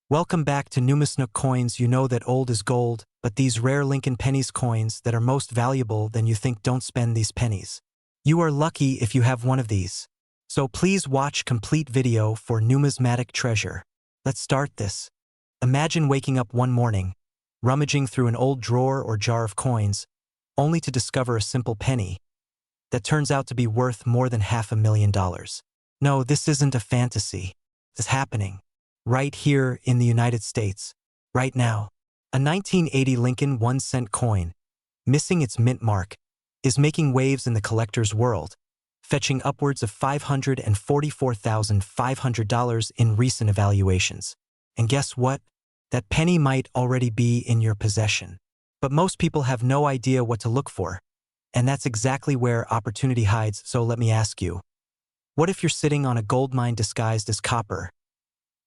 Welcome back to Numisnook Coins. You know that old is gold, but these rare Lincoln Pennies coins that are most valuable than you think. Don't spend these pennies. You are lucky if you have one of these. So please watch complete video for numismatic treasure. Let's start this. Imagine waking up one morning, rummaging through an old drawer or jar of coins, only to discover a simple penny that turns out to be worth more than $500,000. No, this isn't a fantasy. It's happening. Right here in the United States. Right now. A 1980 Lincoln 1-cent coin, missing its mint mark, is making waves in the collector's world, fetching upwards of $544,500 in recent evaluations. And guess what? That penny might already be in your possession. But most people have no idea what to look for. And that's exactly where opportunity hides. So let me ask you, what if you're sitting on a gold mine disguised as copper?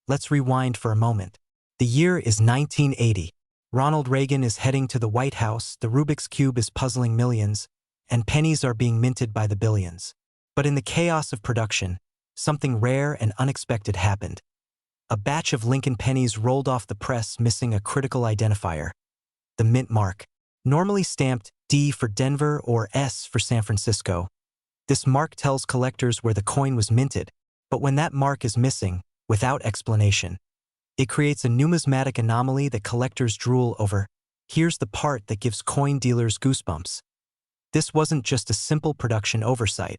Let's rewind for a moment. The year is 1980. Ronald Reagan is heading to the White House, the Rubik's Cube is puzzling millions, and pennies are being minted by the billions. But in the chaos of production, something rare and unexpected happened. A batch of Lincoln pennies rolled off the press missing a critical identifier, the mint mark. Normally stamped D for Denver or S for San Francisco, this mark tells collectors where the coin was minted, but when that mark is missing, without explanation, it creates a numismatic anomaly that collectors drool over. Here's the part that gives coin dealers goosebumps. This wasn't just a simple production oversight.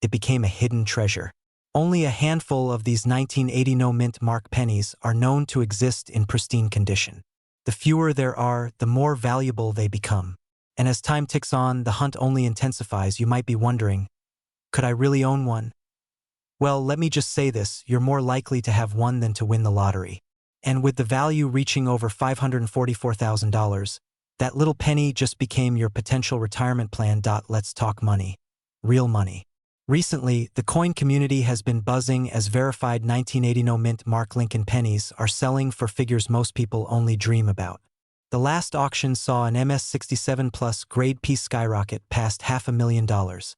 It became a hidden treasure. Only a handful of these 1980 no-mint mark pennies are known to exist in pristine condition. The fewer there are, the more valuable they become. And as time ticks on, the hunt only intensifies. You might be wondering, could I really own one? Well, let me just say this, you're more likely to have one than to win the lottery. And with the value reaching over $544,000, that little penny just became your potential retirement plan. Let's talk money. Real money. Recently, the coin community has been buzzing as verified 1980 no-mint mark Lincoln pennies are selling for figures most people only dream about. The last auction saw an MS-67 Plus grade piece skyrocket past $500,000,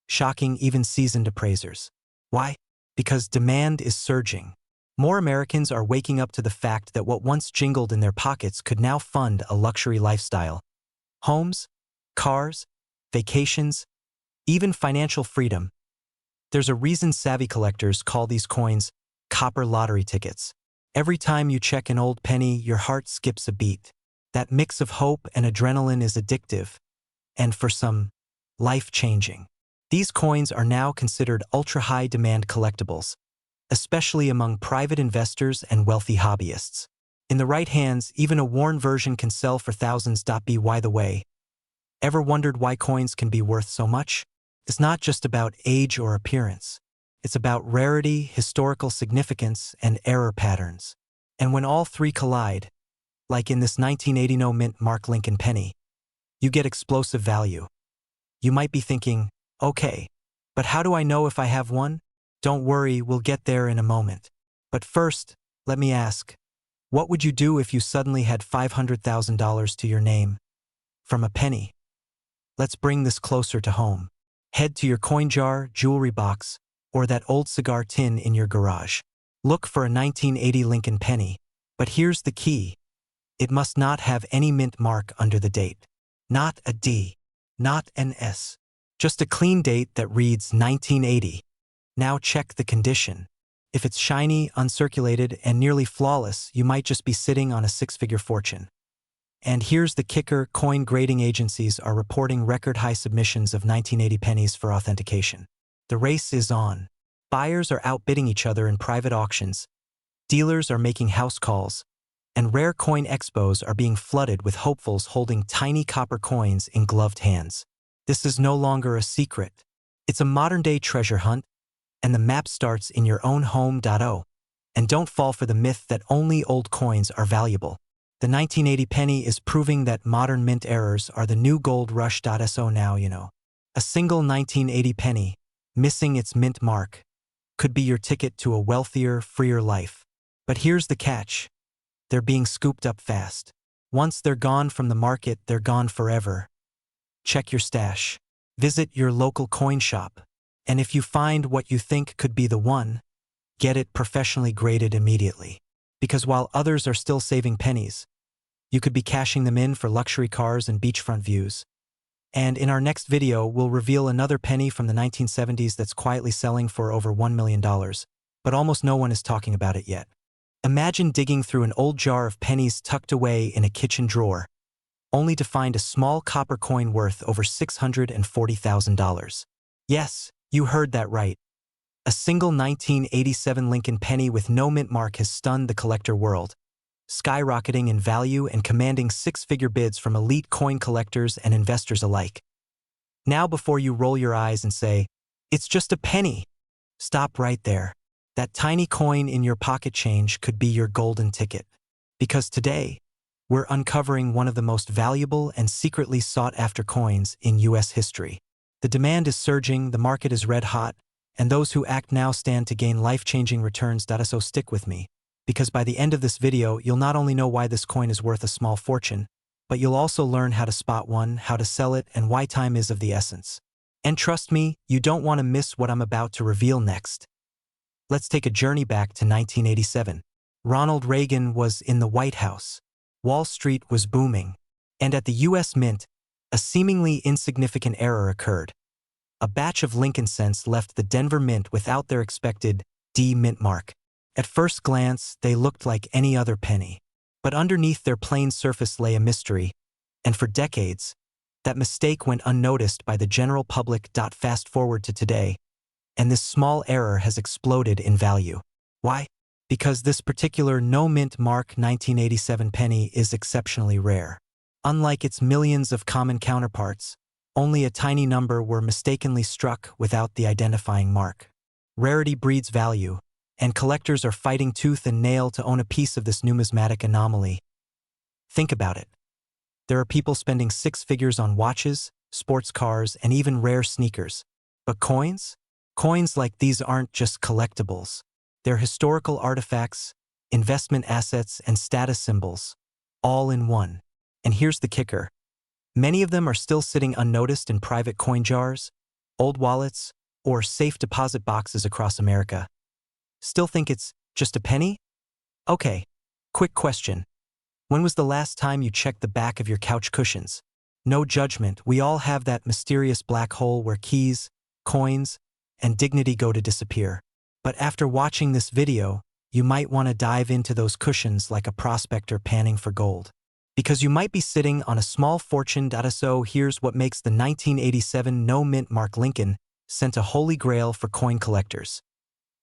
shocking even seasoned appraisers. Why? Because demand is surging. More Americans are waking up to the fact that what once jingled in their pockets could now fund a luxury lifestyle. Homes, cars, vacations, even financial freedom. There's a reason savvy collectors call these coins copper lottery tickets. Every time you check an old penny, your heart skips a beat. That mix of hope and adrenaline is addictive, and for some, life-changing. These coins are now considered ultra-high demand collectibles, especially among private investors and wealthy hobbyists. In the right hands, even a worn version can sell for thousands. By the way, ever wondered why coins can be worth so much? It's not just about age or appearance. It's about rarity, historical significance, and error patterns. And when all three collide, like in this 1980 no-mint mark Lincoln penny, you get explosive value. You might be thinking, okay, but how do I know if I have one? Don't worry, we'll get there in a moment. But first, let me ask, what would you do if you suddenly had $500,000 to your name from a penny? Let's bring this closer to home. Head to your coin jar, jewelry box, or that old cigar tin in your garage. Look for a 1980 Lincoln penny. But here's the key. It must not have any mint mark under the date. Not a D. Not an S. Just a clean date that reads 1980. Now check the condition. If it's shiny, uncirculated, and nearly flawless, you might just be sitting on a six-figure fortune. And here's the kicker, coin grading agencies are reporting record-high submissions of 1980 pennies for authentication. The race is on. Buyers are outbidding each other in private auctions, dealers are making house calls, and rare coin expos are being flooded with hopefuls holding tiny copper coins in gloved hands. This is no longer a secret. It's a modern-day treasure hunt, and the map starts in your own home. And don't fall for the myth that only old coins are valuable. The 1980 penny is proving that modern mint errors are the new gold rush. So now you know. A single 1980 penny, missing its mint mark, could be your ticket to a wealthier, freer life. But here's the catch. They're being scooped up fast. Once they're gone from the market, they're gone forever. Check your stash. Visit your local coin shop. And if you find what you think could be the one, get it professionally graded immediately. Because while others are still saving pennies, you could be cashing them in for luxury cars and beachfront views. And in our next video, we'll reveal another penny from the 1970s that's quietly selling for over $1 million, but almost no one is talking about it yet. Imagine digging through an old jar of pennies tucked away in a kitchen drawer, only to find a small copper coin worth over $640,000. Yes, you heard that right. A single 1987 Lincoln penny with no mint mark has stunned the collector world, skyrocketing in value and commanding six-figure bids from elite coin collectors and investors alike. Now, before you roll your eyes and say, "It's just a penny," stop right there. That tiny coin in your pocket change could be your golden ticket. Because today, we're uncovering one of the most valuable and secretly sought-after coins in U.S. history. The demand is surging, the market is red-hot, and those who act now stand to gain life-changing returns. So stick with me, because by the end of this video, you'll not only know why this coin is worth a small fortune, but you'll also learn how to spot one, how to sell it, and why time is of the essence. And trust me, you don't want to miss what I'm about to reveal next. Let's take a journey back to 1987. Ronald Reagan was in the White House. Wall Street was booming. And at the U.S. Mint, a seemingly insignificant error occurred. A batch of Lincoln cents left the Denver Mint without their expected D mint mark. At first glance, they looked like any other penny. But underneath their plain surface lay a mystery, and for decades, that mistake went unnoticed by the general public. Fast forward to today, and this small error has exploded in value. Why? Because this particular no-mint mark 1987 penny is exceptionally rare. Unlike its millions of common counterparts, only a tiny number were mistakenly struck without the identifying mark. Rarity breeds value, and collectors are fighting tooth and nail to own a piece of this numismatic anomaly. Think about it. There are people spending six figures on watches, sports cars, and even rare sneakers. But coins? Coins like these aren't just collectibles. They're historical artifacts, investment assets, and status symbols, all in one. And here's the kicker. Many of them are still sitting unnoticed in private coin jars, old wallets, or safe deposit boxes across America. Still think it's just a penny? Okay, quick question. When was the last time you checked the back of your couch cushions? No judgment, we all have that mysterious black hole where keys, coins, and dignity go to disappear. But after watching this video, you might want to dive into those cushions like a prospector panning for gold. Because you might be sitting on a small fortune. So here's what makes the 1987 no-mint mark Lincoln cent a holy grail for coin collectors.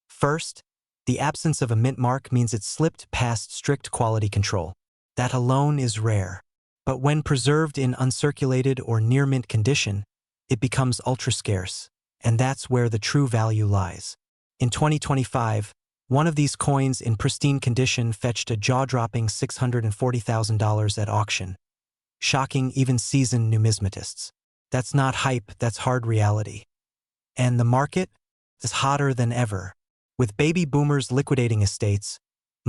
First, the absence of a mint mark means it slipped past strict quality control. That alone is rare. But when preserved in uncirculated or near-mint condition, it becomes ultra-scarce, and that's where the true value lies. In 2025, one of these coins in pristine condition fetched a jaw-dropping $640,000 at auction, shocking even seasoned numismatists. That's not hype, that's hard reality. And the market is hotter than ever. With baby boomers liquidating estates,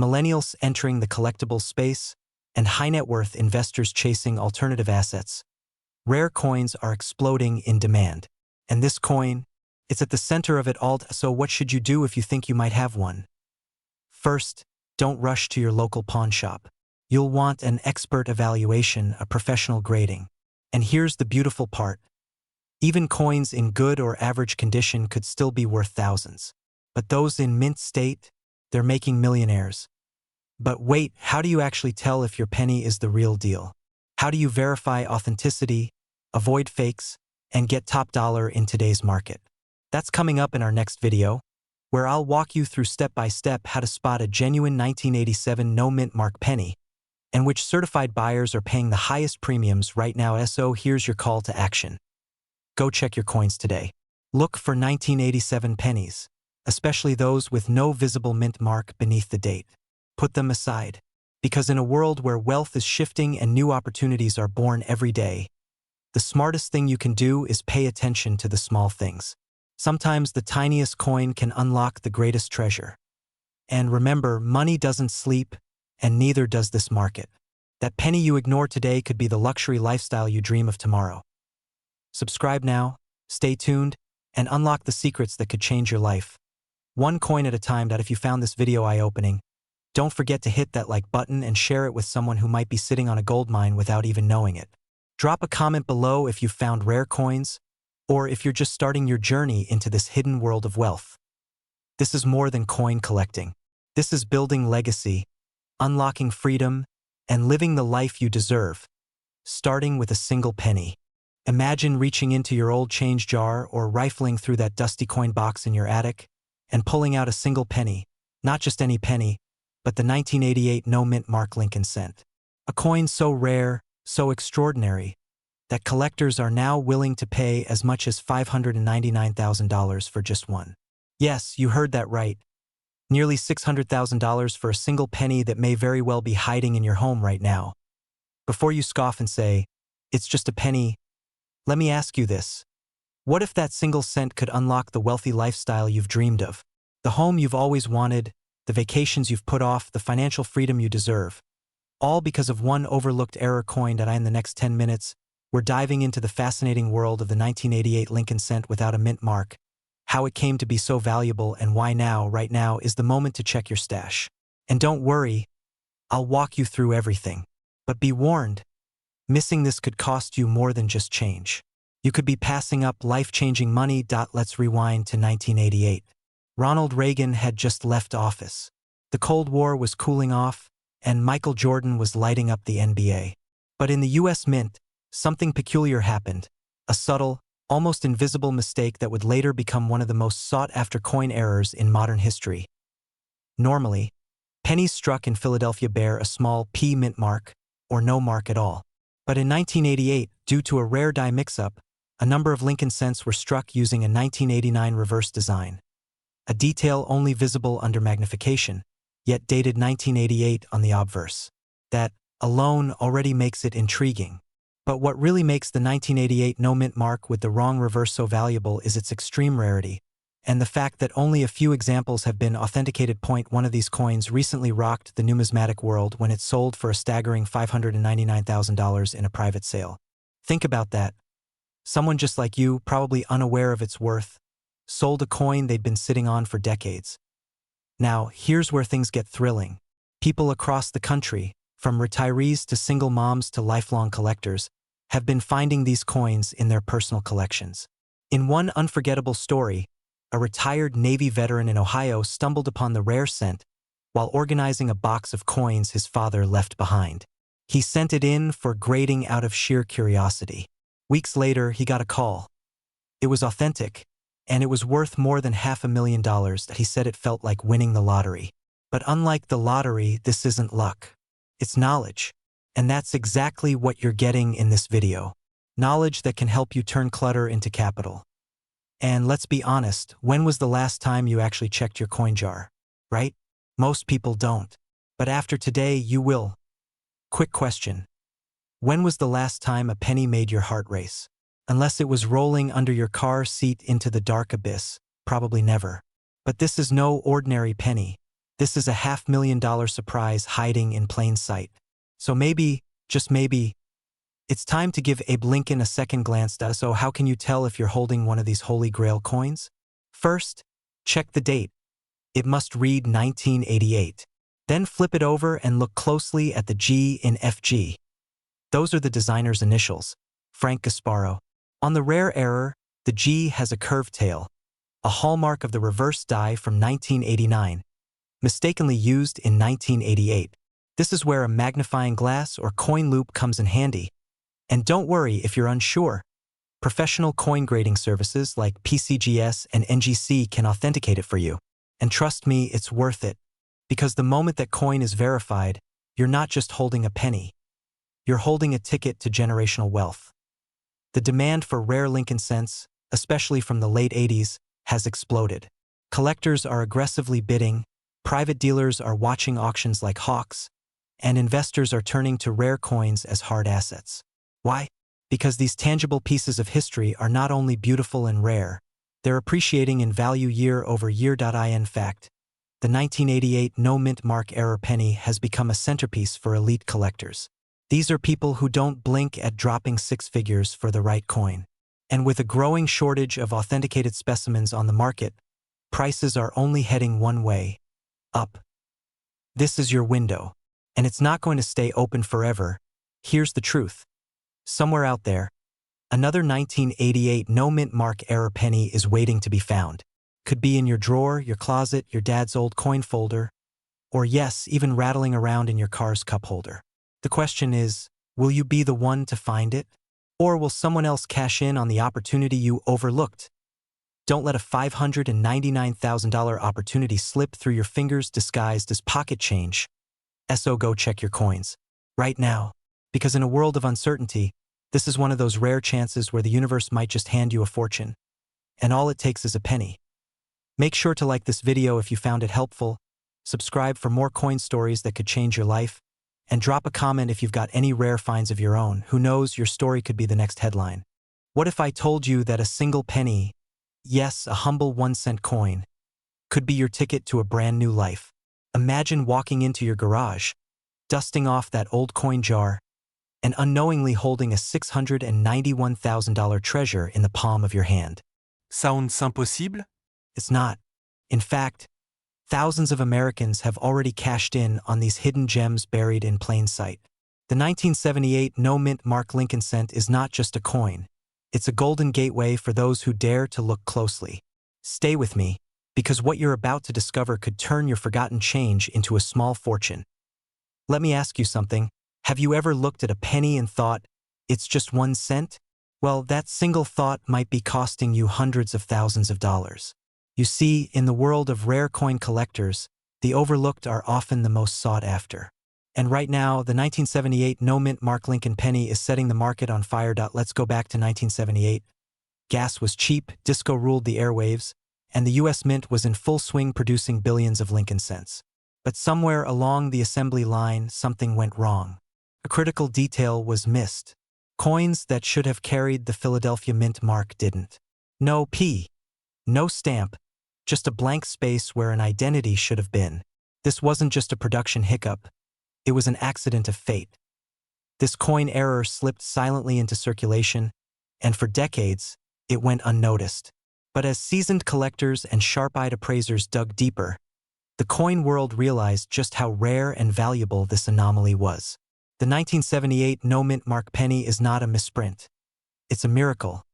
millennials entering the collectible space, and high-net-worth investors chasing alternative assets, rare coins are exploding in demand. And this coin, it's at the center of it all. So what should you do if you think you might have one? First, don't rush to your local pawn shop. You'll want an expert evaluation, a professional grading. And here's the beautiful part. Even coins in good or average condition could still be worth thousands. But those in mint state, they're making millionaires. But wait, how do you actually tell if your penny is the real deal? How do you verify authenticity, avoid fakes, and get top dollar in today's market? That's coming up in our next video, where I'll walk you through step-by-step how to spot a genuine 1987 no-mint mark penny, and which certified buyers are paying the highest premiums right now. So here's your call to action. Go check your coins today. Look for 1987 pennies, especially those with no visible mint mark beneath the date. Put them aside, because in a world where wealth is shifting and new opportunities are born every day, the smartest thing you can do is pay attention to the small things. Sometimes the tiniest coin can unlock the greatest treasure. And remember, money doesn't sleep, and neither does this market. That penny you ignore today could be the luxury lifestyle you dream of tomorrow. Subscribe now, stay tuned, and unlock the secrets that could change your life. One coin at a time. If you found this video eye-opening, Don't forget to hit that like button and share it with someone who might be sitting on a gold mine without even knowing it. Drop a comment below if you found rare coins, or if you're just starting your journey into this hidden world of wealth. This is more than coin collecting. This is building legacy, unlocking freedom, and living the life you deserve, starting with a single penny. Imagine reaching into your old change jar or rifling through that dusty coin box in your attic and pulling out a single penny, not just any penny, but the 1988 no-mint mark Lincoln cent. A coin so rare, so extraordinary, that collectors are now willing to pay as much as $599,000 for just one. Yes, you heard that right. Nearly $600,000 for a single penny that may very well be hiding in your home right now. Before you scoff and say, "It's just a penny," let me ask you this. What if that single cent could unlock the wealthy lifestyle you've dreamed of? The home you've always wanted, the vacations you've put off, the financial freedom you deserve. All because of one overlooked error coin. In the next 10 minutes, we're diving into the fascinating world of the 1988 Lincoln cent without a mint mark, how it came to be so valuable, and why now, right now, is the moment to check your stash. And don't worry, I'll walk you through everything. But be warned, missing this could cost you more than just change. You could be passing up life-changing money. Let's rewind to 1988. Ronald Reagan had just left office. The Cold War was cooling off, and Michael Jordan was lighting up the NBA. But in the US Mint, something peculiar happened, a subtle, almost invisible mistake that would later become one of the most sought-after coin errors in modern history. Normally, pennies struck in Philadelphia bear a small P mint mark, or no mark at all. But in 1988, due to a rare die mix-up, a number of Lincoln cents were struck using a 1989 reverse design. A detail only visible under magnification, yet dated 1988 on the obverse. That alone already makes it intriguing. But what really makes the 1988 no-mint mark with the wrong reverse so valuable is its extreme rarity, and the fact that only a few examples have been authenticated. One of these coins recently rocked the numismatic world when it sold for a staggering $599,000 in a private sale. Think about that. Someone just like you, probably unaware of its worth, sold a coin they'd been sitting on for decades. Now, here's where things get thrilling. People across the country, from retirees to single moms to lifelong collectors, have been finding these coins in their personal collections. In one unforgettable story, a retired Navy veteran in Ohio stumbled upon the rare cent while organizing a box of coins his father left behind. He sent it in for grading out of sheer curiosity. Weeks later, he got a call. It was authentic, and it was worth more than $500,000. He said it felt like winning the lottery. But unlike the lottery, this isn't luck. It's knowledge. And that's exactly what you're getting in this video. Knowledge that can help you turn clutter into capital. And let's be honest, when was the last time you actually checked your coin jar? Right? Most people don't. But after today, you will. Quick question. When was the last time a penny made your heart race? Unless it was rolling under your car seat into the dark abyss, probably never. But this is no ordinary penny. This is a $500,000 surprise hiding in plain sight. So maybe, just maybe, it's time to give Abe Lincoln a second glance. So how can you tell if you're holding one of these holy grail coins? First, check the date. It must read 1988. Then flip it over and look closely at the G in FG. Those are the designer's initials, Frank Gasparo. On the rare error, the G has a curved tail, a hallmark of the reverse die from 1989, mistakenly used in 1988. This is where a magnifying glass or coin loop comes in handy. And don't worry if you're unsure. Professional coin grading services like PCGS and NGC can authenticate it for you. And trust me, it's worth it. Because the moment that coin is verified, you're not just holding a penny. You're holding a ticket to generational wealth. The demand for rare Lincoln cents, especially from the late 80s, has exploded. Collectors are aggressively bidding, private dealers are watching auctions like hawks, and investors are turning to rare coins as hard assets. Why? Because these tangible pieces of history are not only beautiful and rare, they're appreciating in value year over year. In fact, the 1988 no-mint mark error penny has become a centerpiece for elite collectors. These are people who don't blink at dropping six figures for the right coin. And with a growing shortage of authenticated specimens on the market, prices are only heading one way, up. This is your window. And it's not going to stay open forever. Here's the truth. Somewhere out there, another 1988 no-mint mark era penny is waiting to be found. Could be in your drawer, your closet, your dad's old coin folder, or yes, even rattling around in your car's cup holder. The question is, will you be the one to find it? Or will someone else cash in on the opportunity you overlooked? Don't let a $599,000 opportunity slip through your fingers disguised as pocket change. So go check your coins. Right now. Because in a world of uncertainty, this is one of those rare chances where the universe might just hand you a fortune. And all it takes is a penny. Make sure to like this video if you found it helpful, subscribe for more coin stories that could change your life, and drop a comment if you've got any rare finds of your own. Who knows, your story could be the next headline. What if I told you that a single penny, yes, a humble 1-cent coin, could be your ticket to a brand new life? Imagine walking into your garage, dusting off that old coin jar, and unknowingly holding a $691,000 treasure in the palm of your hand. Sounds impossible? It's not. In fact, thousands of Americans have already cashed in on these hidden gems buried in plain sight. The 1978 no-mint mark Lincoln cent is not just a coin. It's a golden gateway for those who dare to look closely. Stay with me, because what you're about to discover could turn your forgotten change into a small fortune. Let me ask you something. Have you ever looked at a penny and thought, it's just 1 cent? Well, that single thought might be costing you hundreds of thousands of dollars. You see, in the world of rare coin collectors, the overlooked are often the most sought after. And right now, the 1978 no-mint mark Lincoln penny is setting the market on fire. Let's go back to 1978. Gas was cheap, disco ruled the airwaves, and the U.S. Mint was in full swing producing billions of Lincoln cents. But somewhere along the assembly line, something went wrong. A critical detail was missed. Coins that should have carried the Philadelphia Mint mark didn't. No P. No stamp. Just a blank space where an identity should have been. This wasn't just a production hiccup. It was an accident of fate. This coin error slipped silently into circulation, and for decades, it went unnoticed. But as seasoned collectors and sharp-eyed appraisers dug deeper, the coin world realized just how rare and valuable this anomaly was. The 1978 no-mint mark penny is not a misprint. It's a miracle.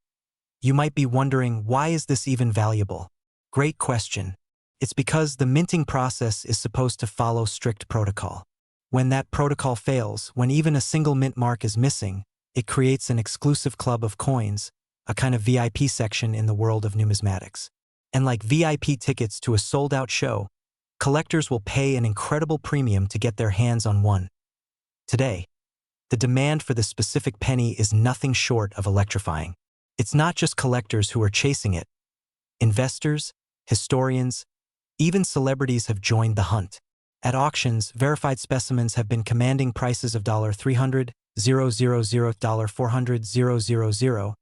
You might be wondering, why is this even valuable? Great question. It's because the minting process is supposed to follow strict protocol. When that protocol fails, when even a single mint mark is missing, it creates an exclusive club of coins, a kind of VIP section in the world of numismatics. And like VIP tickets to a sold-out show, collectors will pay an incredible premium to get their hands on one. Today, the demand for this specific penny is nothing short of electrifying. It's not just collectors who are chasing it. Investors, historians, even celebrities have joined the hunt. At auctions, verified specimens have been commanding prices of $300,000, $400,000,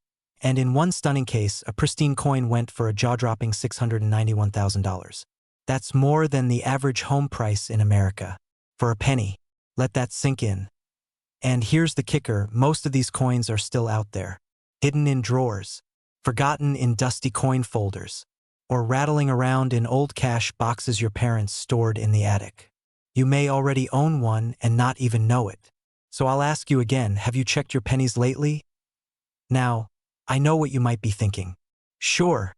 and in one stunning case, a pristine coin went for a jaw-dropping $691,000. That's more than the average home price in America. For a penny. Let that sink in. And here's the kicker, most of these coins are still out there. Hidden in drawers, forgotten in dusty coin folders, or rattling around in old cash boxes your parents stored in the attic. You may already own one and not even know it. So I'll ask you again, have you checked your pennies lately? Now, I know what you might be thinking. Sure,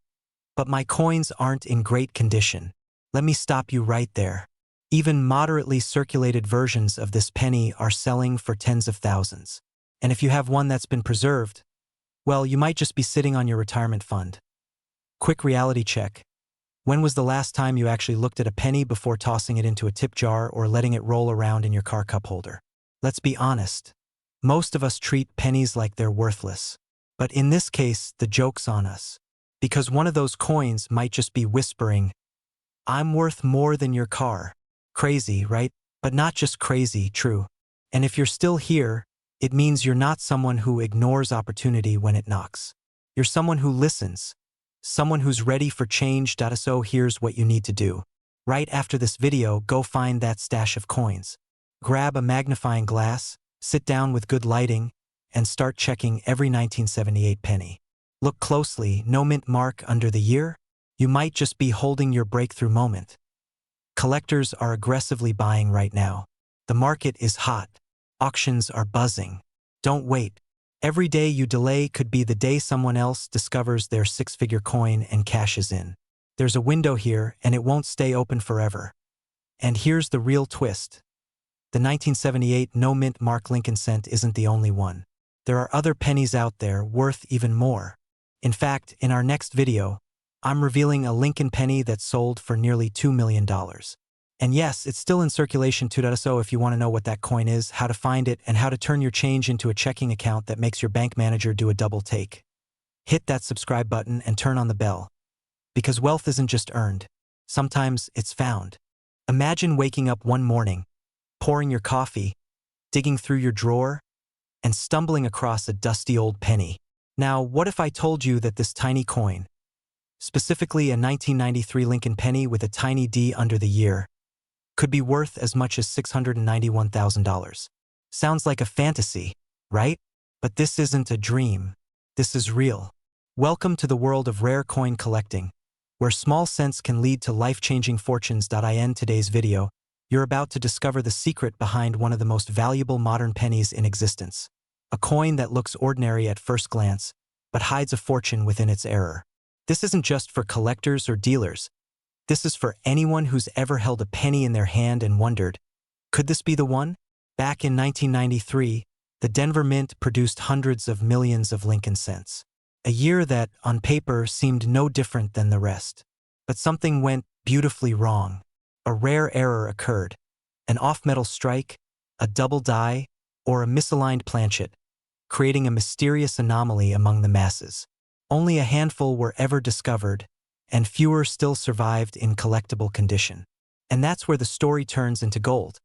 but my coins aren't in great condition. Let me stop you right there. Even moderately circulated versions of this penny are selling for tens of thousands. And if you have one that's been preserved, well, you might just be sitting on your retirement fund. Quick reality check. When was the last time you actually looked at a penny before tossing it into a tip jar or letting it roll around in your car cup holder? Let's be honest. Most of us treat pennies like they're worthless. But in this case, the joke's on us. Because one of those coins might just be whispering, I'm worth more than your car. Crazy, right? But not just crazy, true. And if you're still here, it means you're not someone who ignores opportunity when it knocks. You're someone who listens. Someone who's ready for change. So here's what you need to do. Right after this video, go find that stash of coins. Grab a magnifying glass, sit down with good lighting, and start checking every 1978 penny. Look closely, no mint mark under the year? You might just be holding your breakthrough moment. Collectors are aggressively buying right now. The market is hot. Auctions are buzzing. Don't wait. Every day you delay could be the day someone else discovers their six-figure coin and cashes in. There's a window here, and it won't stay open forever. And here's the real twist. The 1978 no-mint Mark Lincoln cent isn't the only one. There are other pennies out there worth even more. In fact, in our next video, I'm revealing a Lincoln penny that sold for nearly $2 million. And yes, it's still in circulation 2.0 if you want to know what that coin is, how to find it, and how to turn your change into a checking account that makes your bank manager do a double take. Hit that subscribe button and turn on the bell. Because wealth isn't just earned. Sometimes it's found. Imagine waking up one morning, pouring your coffee, digging through your drawer, and stumbling across a dusty old penny. Now, what if I told you that this tiny coin, specifically a 1993 Lincoln penny with a tiny D under the year, could be worth as much as $691,000? Sounds like a fantasy, right? But this isn't a dream. This is real. Welcome to the world of rare coin collecting, where small cents can lead to life-changing fortunes. In today's video, you're about to discover the secret behind one of the most valuable modern pennies in existence. A coin that looks ordinary at first glance, but hides a fortune within its error. This isn't just for collectors or dealers. This is for anyone who's ever held a penny in their hand and wondered, could this be the one? Back in 1993, the Denver Mint produced hundreds of millions of Lincoln cents. A year that, on paper, seemed no different than the rest. But something went beautifully wrong. A rare error occurred. An off-metal strike, a double die, or a misaligned planchet, creating a mysterious anomaly among the masses. Only a handful were ever discovered, and fewer still survived in collectible condition. And that's where the story turns into gold.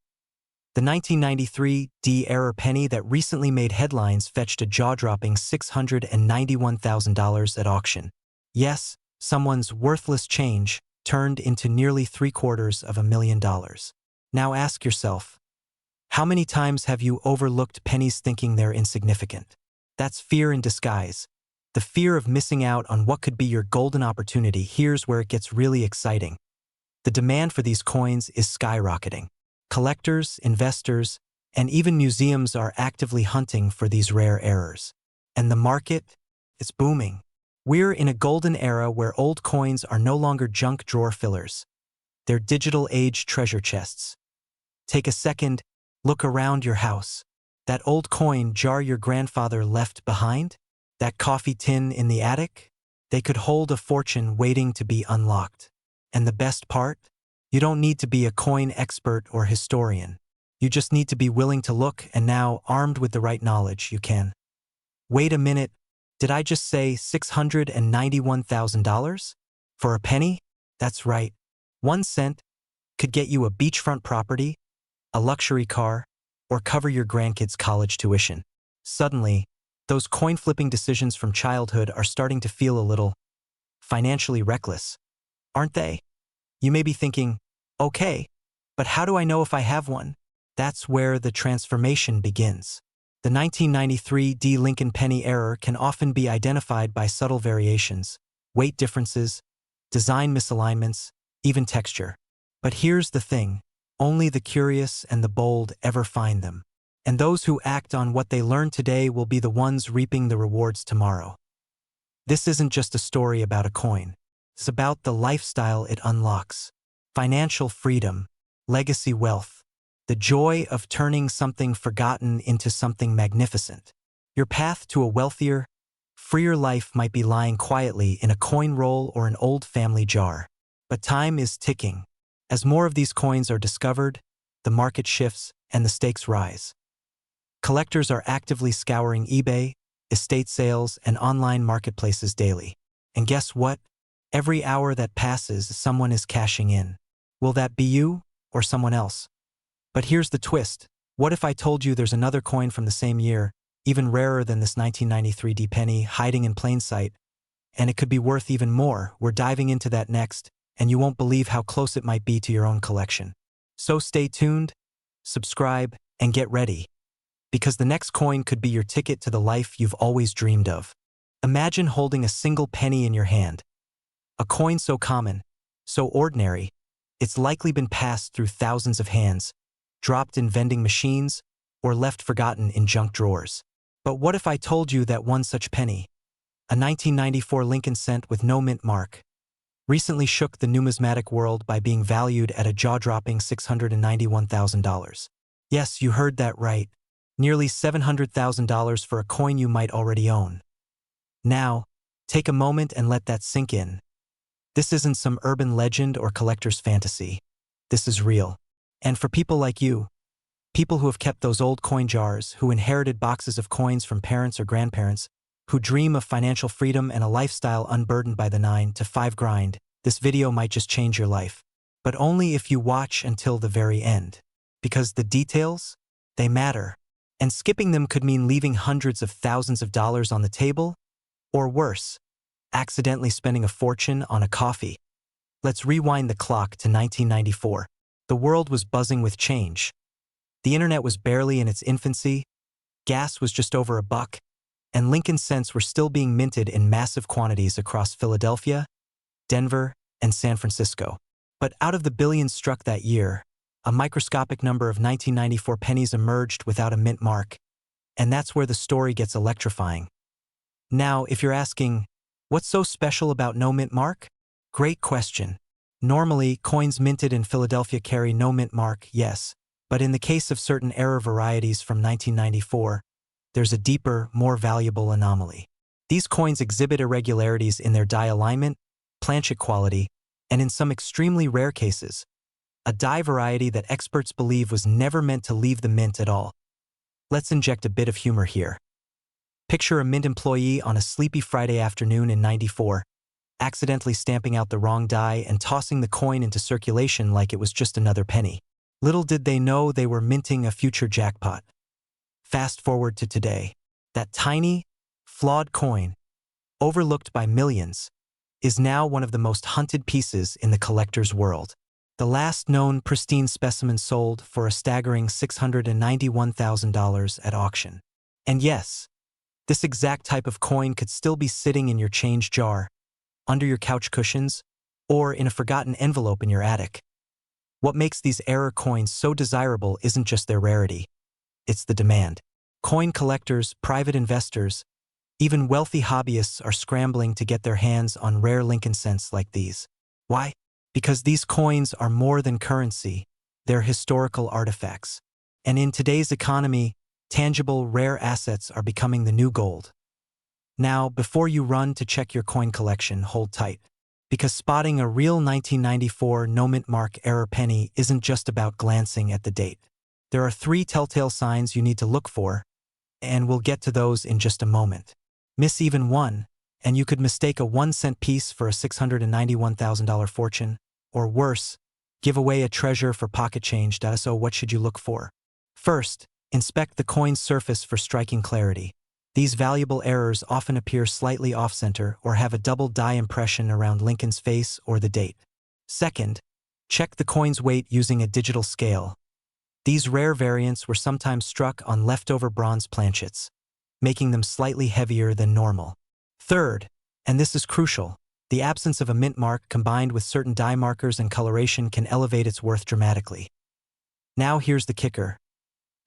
The 1993 D-error penny that recently made headlines fetched a jaw-dropping $691,000 at auction. Yes, someone's worthless change turned into nearly $750,000. Now ask yourself, how many times have you overlooked pennies thinking they're insignificant? That's fear in disguise. The fear of missing out on what could be your golden opportunity. Here's where it gets really exciting. The demand for these coins is skyrocketing. Collectors, investors, and even museums are actively hunting for these rare errors. And the market? It's booming. We're in a golden era where old coins are no longer junk drawer fillers. They're digital age treasure chests. Take a second, look around your house. That old coin jar your grandfather left behind? That coffee tin in the attic? They could hold a fortune waiting to be unlocked. And the best part? You don't need to be a coin expert or historian. You just need to be willing to look, and now, armed with the right knowledge, you can. Wait a minute, did I just say $691,000? For a penny? That's right. 1 cent could get you a beachfront property, a luxury car, or cover your grandkids' college tuition. Suddenly, those coin-flipping decisions from childhood are starting to feel a little financially reckless, aren't they? You may be thinking, okay, but how do I know if I have one? That's where the transformation begins. The 1993 D Lincoln penny error can often be identified by subtle variations, weight differences, design misalignments, even texture. But here's the thing, only the curious and the bold ever find them. And those who act on what they learn today will be the ones reaping the rewards tomorrow. This isn't just a story about a coin. It's about the lifestyle it unlocks. Financial freedom, legacy wealth, the joy of turning something forgotten into something magnificent. Your path to a wealthier, freer life might be lying quietly in a coin roll or an old family jar. But time is ticking. As more of these coins are discovered, the market shifts and the stakes rise. Collectors are actively scouring eBay, estate sales, and online marketplaces daily. And guess what? Every hour that passes, someone is cashing in. Will that be you or someone else? But here's the twist. What if I told you there's another coin from the same year, even rarer than this 1993 D penny, hiding in plain sight, and it could be worth even more? We're diving into that next, and you won't believe how close it might be to your own collection. So stay tuned, subscribe, and get ready. Because the next coin could be your ticket to the life you've always dreamed of. Imagine holding a single penny in your hand. A coin so common, so ordinary, It's likely been passed through thousands of hands, dropped in vending machines, or left forgotten in junk drawers. But what if I told you that one such penny, a 1994 Lincoln cent with no mint mark, recently shook the numismatic world by being valued at a jaw-dropping $691,000? Yes, you heard that right. Nearly $700,000 for a coin you might already own. Now, take a moment and let that sink in. This isn't some urban legend or collector's fantasy. This is real. And for people like you, people who have kept those old coin jars, who inherited boxes of coins from parents or grandparents, who dream of financial freedom and a lifestyle unburdened by the 9-to-5 grind, this video might just change your life. But only if you watch until the very end. Because the details, they matter. And skipping them could mean leaving hundreds of thousands of dollars on the table, or worse, accidentally spending a fortune on a coffee. Let's rewind the clock to 1994. The world was buzzing with change. The internet was barely in its infancy, gas was just over $1, and Lincoln cents were still being minted in massive quantities across Philadelphia, Denver, and San Francisco. But out of the billions struck that year, a microscopic number of 1994 pennies emerged without a mint mark, and that's where the story gets electrifying. Now, if you're asking, what's so special about no mint mark? Great question. Normally, coins minted in Philadelphia carry no mint mark, yes, but in the case of certain error varieties from 1994, there's a deeper, more valuable anomaly. These coins exhibit irregularities in their die alignment, planchet quality, and in some extremely rare cases, a die variety that experts believe was never meant to leave the mint at all. Let's inject a bit of humor here. Picture a mint employee on a sleepy Friday afternoon in '94, accidentally stamping out the wrong die and tossing the coin into circulation like it was just another penny. Little did they know they were minting a future jackpot. Fast forward to today. That tiny, flawed coin, overlooked by millions, is now one of the most hunted pieces in the collector's world. The last known pristine specimen sold for a staggering $691,000 at auction. And yes, this exact type of coin could still be sitting in your change jar, under your couch cushions, or in a forgotten envelope in your attic. What makes these error coins so desirable isn't just their rarity, it's the demand. Coin collectors, private investors, even wealthy hobbyists are scrambling to get their hands on rare Lincoln cents like these. Why? Because these coins are more than currency, they're historical artifacts. And in today's economy, tangible, rare assets are becoming the new gold. Now, before you run to check your coin collection, hold tight. Because spotting a real 1994 no mint mark error penny isn't just about glancing at the date. There are 3 telltale signs you need to look for, and we'll get to those in just a moment. Miss even one, and you could mistake a 1-cent piece for a $691,000 fortune, or worse, give away a treasure for pocket change. So what should you look for? First, inspect the coin's surface for striking clarity. These valuable errors often appear slightly off-center or have a double die impression around Lincoln's face or the date. Second, check the coin's weight using a digital scale. These rare variants were sometimes struck on leftover bronze planchets, making them slightly heavier than normal. Third, and this is crucial, the absence of a mint mark combined with certain die markers and coloration can elevate its worth dramatically. Now here's the kicker.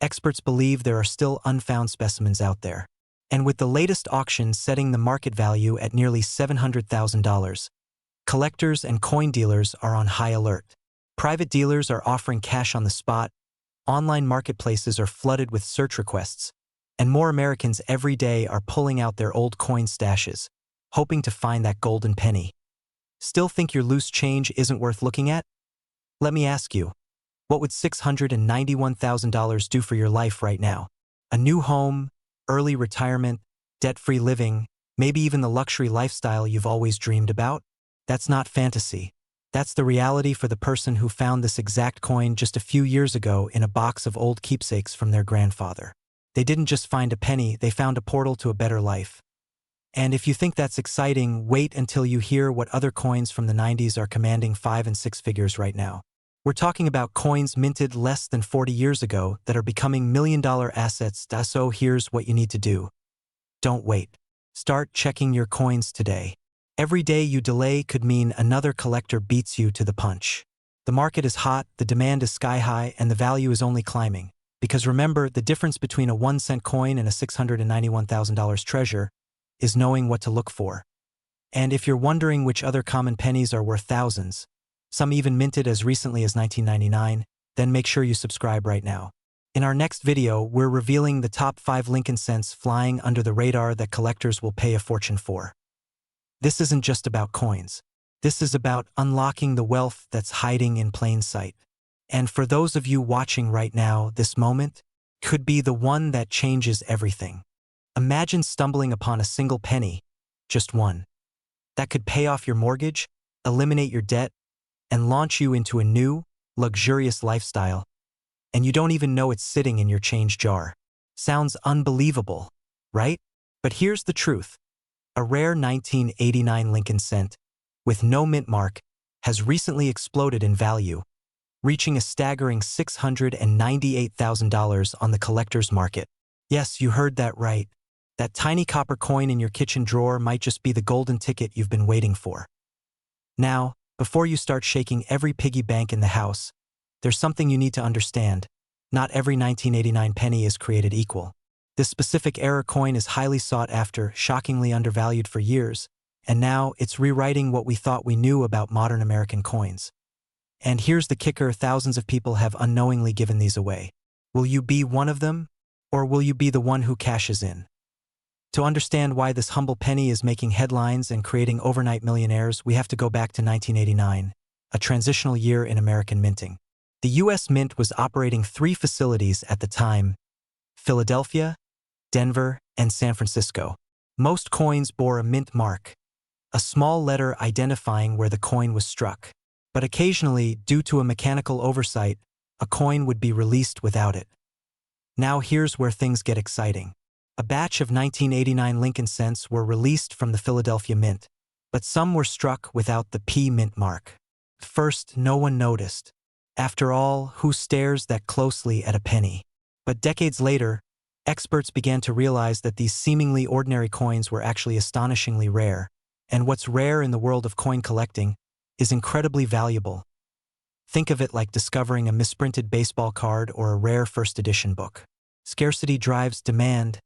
Experts believe there are still unfound specimens out there. And with the latest auction setting the market value at nearly $700,000, collectors and coin dealers are on high alert. Private dealers are offering cash on the spot, online marketplaces are flooded with search requests, and more Americans every day are pulling out their old coin stashes, hoping to find that golden penny. Still think your loose change isn't worth looking at? Let me ask you, what would $691,000 do for your life right now? A new home, early retirement, debt-free living, maybe even the luxury lifestyle you've always dreamed about? That's not fantasy. That's the reality for the person who found this exact coin just a few years ago in a box of old keepsakes from their grandfather. They didn't just find a penny, they found a portal to a better life. And if you think that's exciting, wait until you hear what other coins from the 90s are commanding 5 and 6 figures right now. We're talking about coins minted less than 40 years ago that are becoming million-dollar assets. So here's what you need to do. Don't wait. Start checking your coins today. Every day you delay could mean another collector beats you to the punch. The market is hot, the demand is sky high, and the value is only climbing. Because remember, the difference between a 1-cent coin and a $691,000 treasure is knowing what to look for. And if you're wondering which other common pennies are worth thousands, some even minted as recently as 1999, then make sure you subscribe right now. In our next video, we're revealing the top 5 Lincoln cents flying under the radar that collectors will pay a fortune for. This isn't just about coins. This is about unlocking the wealth that's hiding in plain sight. And for those of you watching right now, this moment could be the one that changes everything. Imagine stumbling upon a single penny, just one, that could pay off your mortgage, eliminate your debt, and launch you into a new, luxurious lifestyle, and you don't even know it's sitting in your change jar. Sounds unbelievable, right? But here's the truth. A rare 1989 Lincoln cent, with no mint mark, has recently exploded in value, reaching a staggering $698,000 on the collector's market. Yes, you heard that right. That tiny copper coin in your kitchen drawer might just be the golden ticket you've been waiting for. Now, before you start shaking every piggy bank in the house, there's something you need to understand. Not every 1989 penny is created equal. This specific era coin is highly sought after, shockingly undervalued for years, and now it's rewriting what we thought we knew about modern American coins. And here's the kicker: thousands of people have unknowingly given these away. Will you be one of them, or will you be the one who cashes in? To understand why this humble penny is making headlines and creating overnight millionaires, we have to go back to 1989, a transitional year in American minting. The U.S. Mint was operating 3 facilities at the time: Philadelphia, Denver, and San Francisco. Most coins bore a mint mark, a small letter identifying where the coin was struck. But occasionally, due to a mechanical oversight, a coin would be released without it. Now here's where things get exciting. A batch of 1989 Lincoln cents were released from the Philadelphia Mint, but some were struck without the P mint mark. First, no one noticed. After all, who stares that closely at a penny? But decades later, experts began to realize that these seemingly ordinary coins were actually astonishingly rare, and what's rare in the world of coin collecting is incredibly valuable. Think of it like discovering a misprinted baseball card or a rare first edition book. Scarcity drives demand,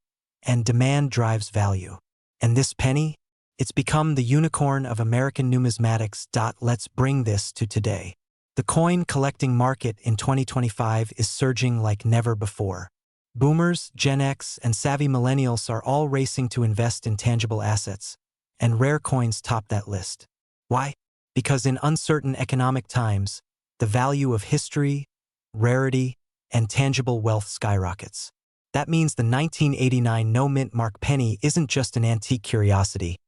and demand drives value. And this penny? It's become the unicorn of American numismatics. Let's bring this to today. The coin collecting market in 2025 is surging like never before. Boomers, Gen X, and savvy millennials are all racing to invest in tangible assets, and rare coins top that list. Why? Because in uncertain economic times, the value of history, rarity, and tangible wealth skyrockets. That means the 1989 no-mint mark penny isn't just an antique curiosity.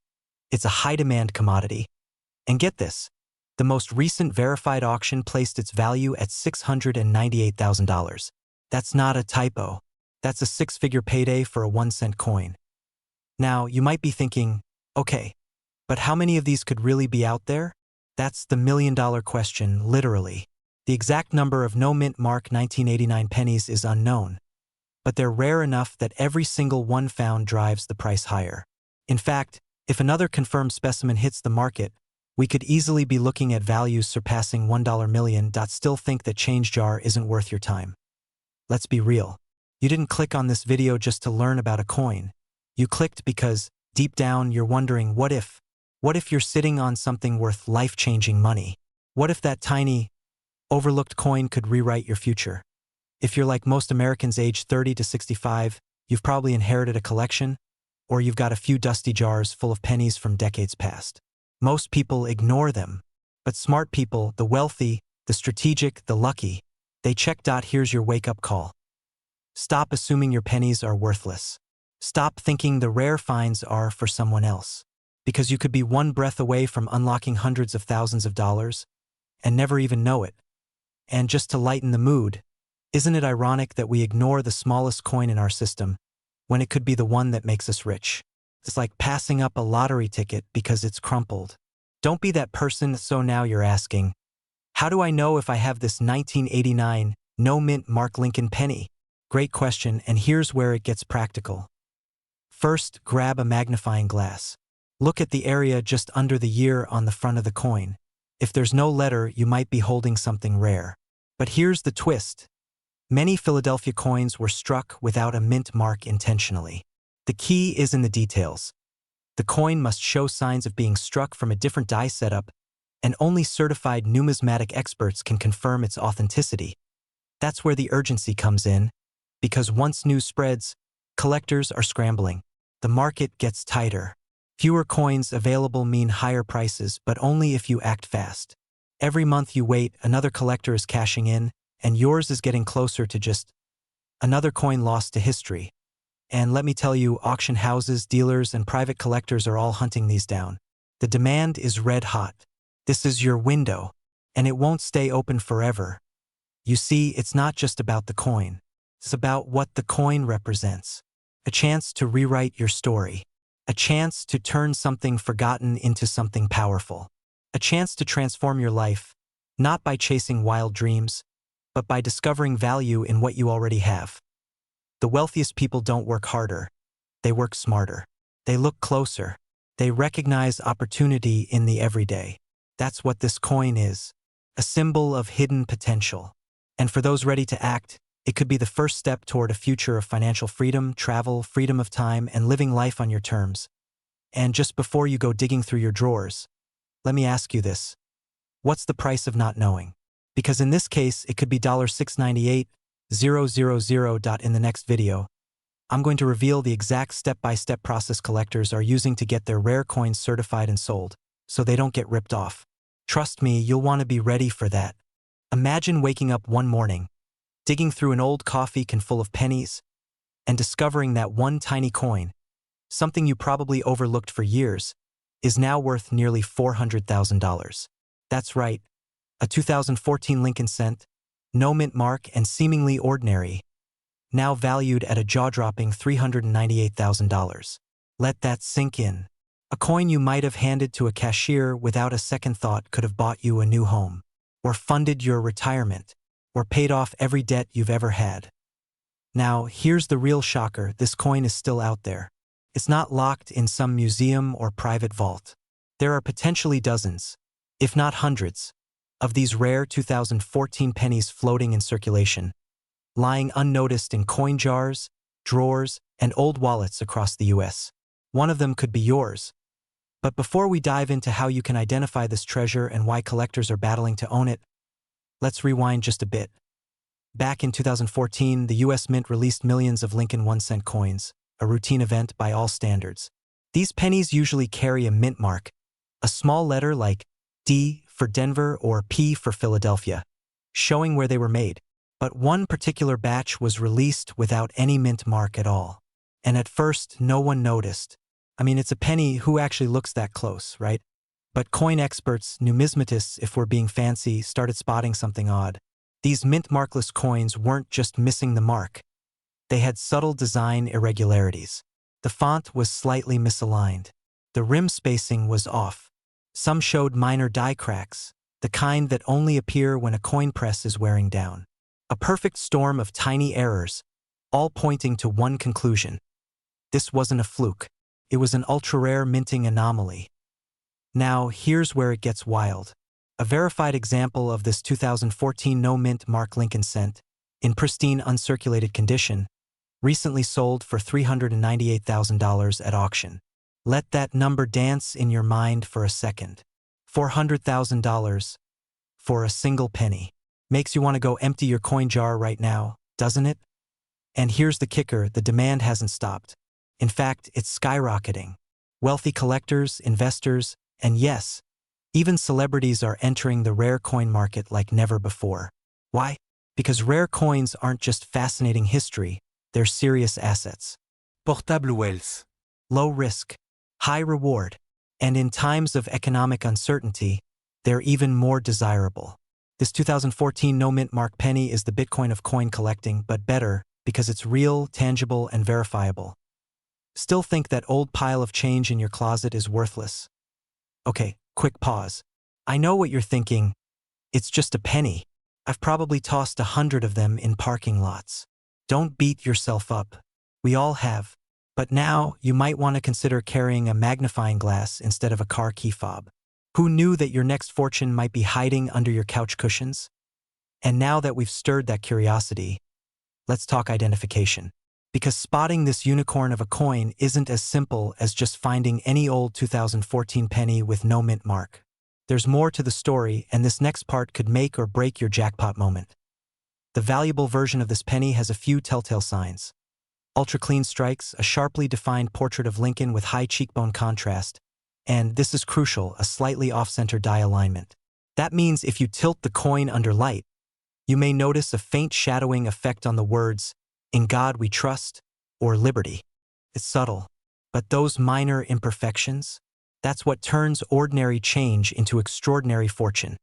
It's a high-demand commodity. And get this, the most recent verified auction placed its value at $698,000. That's not a typo. That's a 6-figure payday for a 1-cent coin. Now, you might be thinking, okay, but how many of these could really be out there? That's the million-dollar question, literally. The exact number of no-mint mark 1989 pennies is unknown, but they're rare enough that every single one found drives the price higher. In fact, if another confirmed specimen hits the market, we could easily be looking at values surpassing $1 million. Still think that change jar isn't worth your time? Let's be real. You didn't click on this video just to learn about a coin. You clicked because, deep down, you're wondering, what if? What if you're sitting on something worth life-changing money? What if that tiny, overlooked coin could rewrite your future? If you're like most Americans aged 30 to 65, you've probably inherited a collection, or you've got a few dusty jars full of pennies from decades past. Most people ignore them, but smart people, the wealthy, the strategic, the lucky, they check. Here's your wake-up call. Stop assuming your pennies are worthless. Stop thinking the rare finds are for someone else, because you could be one breath away from unlocking hundreds of thousands of dollars and never even know it. And just to lighten the mood, isn't it ironic that we ignore the smallest coin in our system when it could be the one that makes us rich? It's like passing up a lottery ticket because it's crumpled. Don't be that person. So now you're asking, how do I know if I have this 1989 no-mint mark Lincoln penny? Great question, and here's where it gets practical. First, grab a magnifying glass. Look at the area just under the year on the front of the coin. If there's no letter, you might be holding something rare. But here's the twist. Many Philadelphia coins were struck without a mint mark intentionally. The key is in the details. The coin must show signs of being struck from a different die setup, and only certified numismatic experts can confirm its authenticity. That's where the urgency comes in, because once news spreads, collectors are scrambling. The market gets tighter. Fewer coins available mean higher prices, but only if you act fast. Every month you wait, another collector is cashing in, and yours is getting closer to just another coin lost to history. And let me tell you, auction houses, dealers, and private collectors are all hunting these down. The demand is red hot. This is your window, and it won't stay open forever. You see, it's not just about the coin. It's about what the coin represents. A chance to rewrite your story. A chance to turn something forgotten into something powerful. A chance to transform your life, not by chasing wild dreams, but by discovering value in what you already have. The wealthiest people don't work harder. They work smarter. They look closer. They recognize opportunity in the everyday. That's what this coin is. A symbol of hidden potential. And for those ready to act, it could be the first step toward a future of financial freedom, travel, freedom of time, and living life on your terms. And just before you go digging through your drawers, let me ask you this. What's the price of not knowing? Because in this case, it could be $698,000. In the next video, I'm going to reveal the exact step-by-step process collectors are using to get their rare coins certified and sold, so they don't get ripped off. Trust me, you'll want to be ready for that. Imagine waking up one morning, digging through an old coffee can full of pennies, and discovering that one tiny coin, something you probably overlooked for years, is now worth nearly $400,000. That's right, a 2014 Lincoln cent, no mint mark and seemingly ordinary, now valued at a jaw-dropping $398,000. Let that sink in. A coin you might have handed to a cashier without a second thought could have bought you a new home, or funded your retirement, or paid off every debt you've ever had. Now, here's the real shocker, this coin is still out there. It's not locked in some museum or private vault. There are potentially dozens, if not hundreds, of these rare 2014 pennies floating in circulation, lying unnoticed in coin jars, drawers, and old wallets across the US. One of them could be yours. But before we dive into how you can identify this treasure and why collectors are battling to own it, let's rewind just a bit. Back in 2014, the US Mint released millions of Lincoln 1-cent coins, a routine event by all standards. These pennies usually carry a mint mark, a small letter like D for Denver or P for Philadelphia, showing where they were made. But one particular batch was released without any mint mark at all. And at first, no one noticed. I mean, it's a penny, who actually looks that close, right? But coin experts, numismatists, if we're being fancy, started spotting something odd. These mint markless coins weren't just missing the mark. They had subtle design irregularities. The font was slightly misaligned. The rim spacing was off. Some showed minor die cracks, the kind that only appear when a coin press is wearing down. A perfect storm of tiny errors, all pointing to one conclusion. This wasn't a fluke. It was an ultra-rare minting anomaly. Now, here's where it gets wild. A verified example of this 2014 no-mint mark Lincoln cent, in pristine uncirculated condition, recently sold for $398,000 at auction. Let that number dance in your mind for a second. $400,000 for a single penny. Makes you want to go empty your coin jar right now, doesn't it? And here's the kicker, the demand hasn't stopped. In fact, it's skyrocketing. Wealthy collectors, investors, and yes, even celebrities are entering the rare coin market like never before. Why? Because rare coins aren't just fascinating history, they're serious assets. Portable wealth. Low risk, high reward, and in times of economic uncertainty, they're even more desirable. This 2014 no-mint mark penny is the Bitcoin of coin collecting, but better because it's real, tangible, and verifiable. Still think that old pile of change in your closet is worthless? Okay, quick pause. I know what you're thinking. It's just a penny. I've probably tossed 100 of them in parking lots. Don't beat yourself up. We all have. But now, you might want to consider carrying a magnifying glass instead of a car key fob. Who knew that your next fortune might be hiding under your couch cushions? And now that we've stirred that curiosity, let's talk identification. Because spotting this unicorn of a coin isn't as simple as just finding any old 2014 penny with no mint mark. There's more to the story, and this next part could make or break your jackpot moment. The valuable version of this penny has a few telltale signs. Ultra-clean strikes, a sharply defined portrait of Lincoln with high cheekbone contrast, and, this is crucial, a slightly off-center die alignment. That means if you tilt the coin under light, you may notice a faint shadowing effect on the words, "In God We Trust," or "Liberty." It's subtle, but those minor imperfections, that's what turns ordinary change into extraordinary fortune.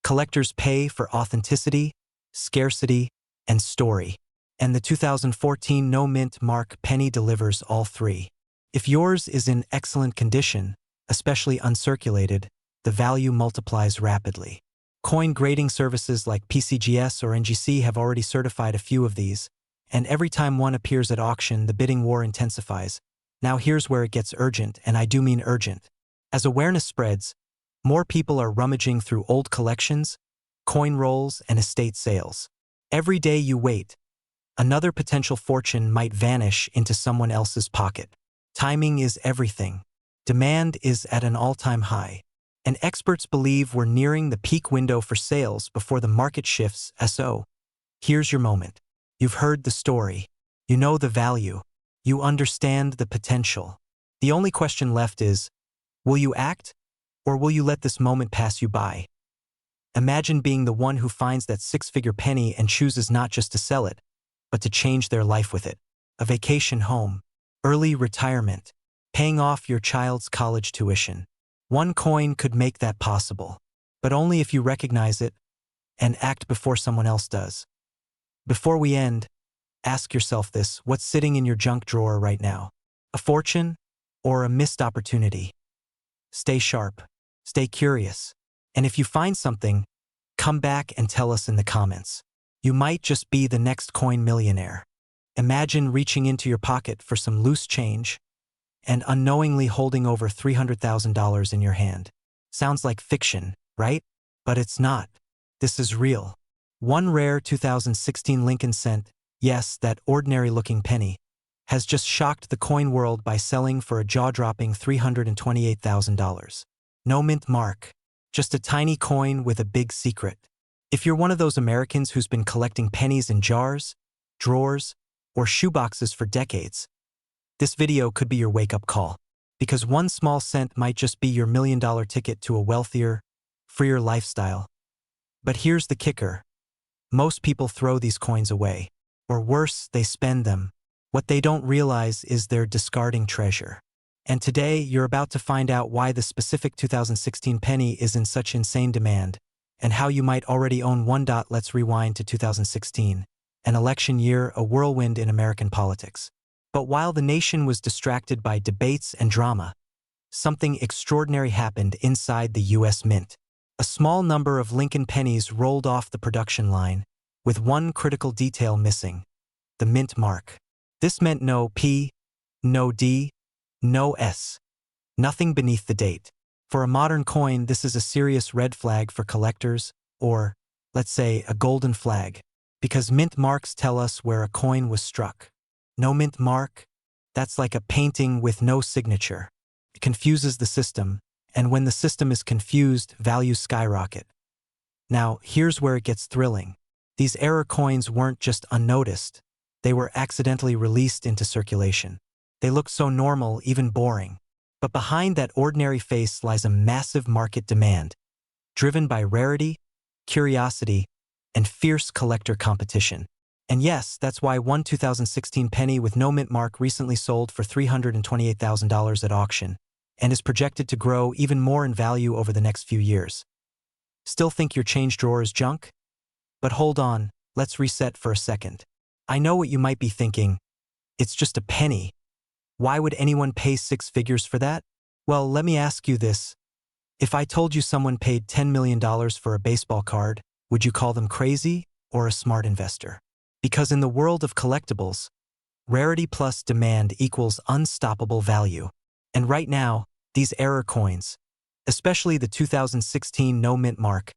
Collectors pay for authenticity, scarcity, and story, and the 2014 no mint mark penny delivers all three. If yours is in excellent condition, especially uncirculated, the value multiplies rapidly. Coin grading services like PCGS or NGC have already certified a few of these, and every time one appears at auction, the bidding war intensifies. Now here's where it gets urgent, and I do mean urgent. As awareness spreads, more people are rummaging through old collections, coin rolls, and estate sales. Every day you wait, another potential fortune might vanish into someone else's pocket. Timing is everything. Demand is at an all-time high, and experts believe we're nearing the peak window for sales before the market shifts. So, here's your moment. You've heard the story. You know the value. You understand the potential. The only question left is, will you act, or will you let this moment pass you by? Imagine being the one who finds that six-figure penny and chooses not just to sell it, but to change their life with it. A vacation home, early retirement, paying off your child's college tuition. One coin could make that possible, but only if you recognize it and act before someone else does. Before we end, ask yourself this: what's sitting in your junk drawer right now? A fortune or a missed opportunity? Stay sharp, stay curious, and if you find something, come back and tell us in the comments. You might just be the next coin millionaire. Imagine reaching into your pocket for some loose change and unknowingly holding over $300,000 in your hand. Sounds like fiction, right? But it's not. This is real. One rare 2016 Lincoln cent, yes, that ordinary-looking penny, has just shocked the coin world by selling for a jaw-dropping $328,000. No mint mark, just a tiny coin with a big secret. If you're one of those Americans who's been collecting pennies in jars, drawers, or shoeboxes for decades, this video could be your wake-up call, because one small cent might just be your million-dollar ticket to a wealthier, freer lifestyle. But here's the kicker. Most people throw these coins away, or worse, they spend them. What they don't realize is they're discarding treasure. And today, you're about to find out why the specific 2016 penny is in such insane demand, and how you might already own one. Let's rewind to 2016, an election year, a whirlwind in American politics. But while the nation was distracted by debates and drama, something extraordinary happened inside the U.S. Mint. A small number of Lincoln pennies rolled off the production line, with one critical detail missing: the mint mark. This meant no P, no D, no S. Nothing beneath the date. For a modern coin, this is a serious red flag for collectors, or, let's say, a golden flag, because mint marks tell us where a coin was struck. No mint mark? That's like a painting with no signature. It confuses the system, and when the system is confused, values skyrocket. Now, here's where it gets thrilling. These error coins weren't just unnoticed. They were accidentally released into circulation. They looked so normal, even boring. But behind that ordinary face lies a massive market demand, driven by rarity, curiosity, and fierce collector competition. And yes, that's why one 2016 penny with no mint mark recently sold for $328,000 at auction, and is projected to grow even more in value over the next few years. Still think your change drawer is junk? But hold on, let's reset for a second. I know what you might be thinking. It's just a penny. Why would anyone pay six figures for that? Well, let me ask you this. If I told you someone paid $10 million for a baseball card, would you call them crazy or a smart investor? Because in the world of collectibles, rarity plus demand equals unstoppable value. And right now, these error coins, especially the 2016 no mint mark,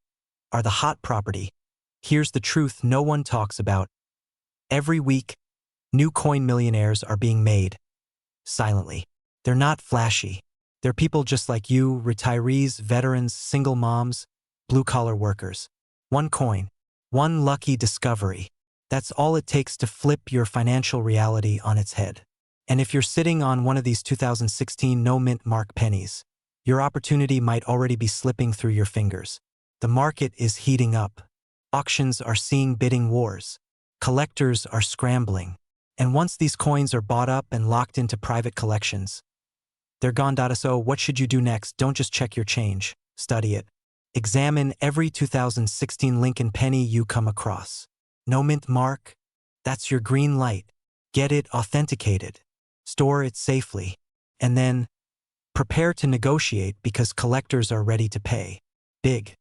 are the hot property. Here's the truth no one talks about. Every week, new coin millionaires are being made. Silently. They're not flashy. They're people just like you, retirees, veterans, single moms, blue-collar workers. One coin. One lucky discovery. That's all it takes to flip your financial reality on its head. And if you're sitting on one of these 2016 no mint mark pennies, your opportunity might already be slipping through your fingers. The market is heating up. Auctions are seeing bidding wars. Collectors are scrambling. And once these coins are bought up and locked into private collections, they're gone. So what should you do next? Don't just check your change. Study it. Examine every 2016 Lincoln penny you come across. No mint mark? That's your green light. Get it authenticated. Store it safely. And then, prepare to negotiate because collectors are ready to pay. Big.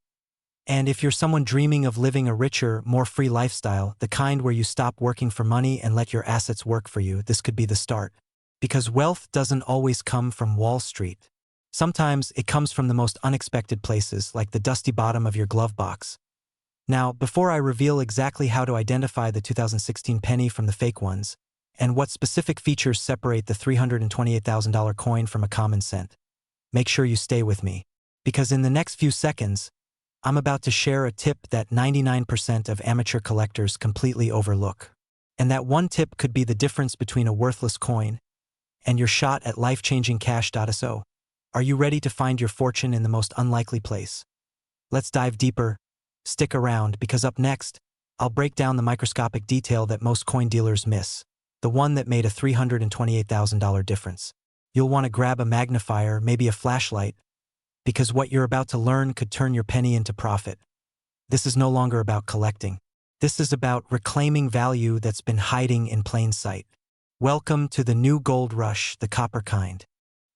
And if you're someone dreaming of living a richer, more free lifestyle, the kind where you stop working for money and let your assets work for you, this could be the start. Because wealth doesn't always come from Wall Street. Sometimes it comes from the most unexpected places, like the dusty bottom of your glove box. Now, before I reveal exactly how to identify the 2016 penny from the fake ones, and what specific features separate the $328,000 coin from a common cent, make sure you stay with me. Because in the next few seconds, I'm about to share a tip that 99% of amateur collectors completely overlook. And that one tip could be the difference between a worthless coin and your shot at life-changing cash. So, are you ready to find your fortune in the most unlikely place? Let's dive deeper. Stick around, because up next, I'll break down the microscopic detail that most coin dealers miss, the one that made a $328,000 difference. You'll want to grab a magnifier, maybe a flashlight, because what you're about to learn could turn your penny into profit. This is no longer about collecting. This is about reclaiming value that's been hiding in plain sight. Welcome to the new gold rush, the copper kind.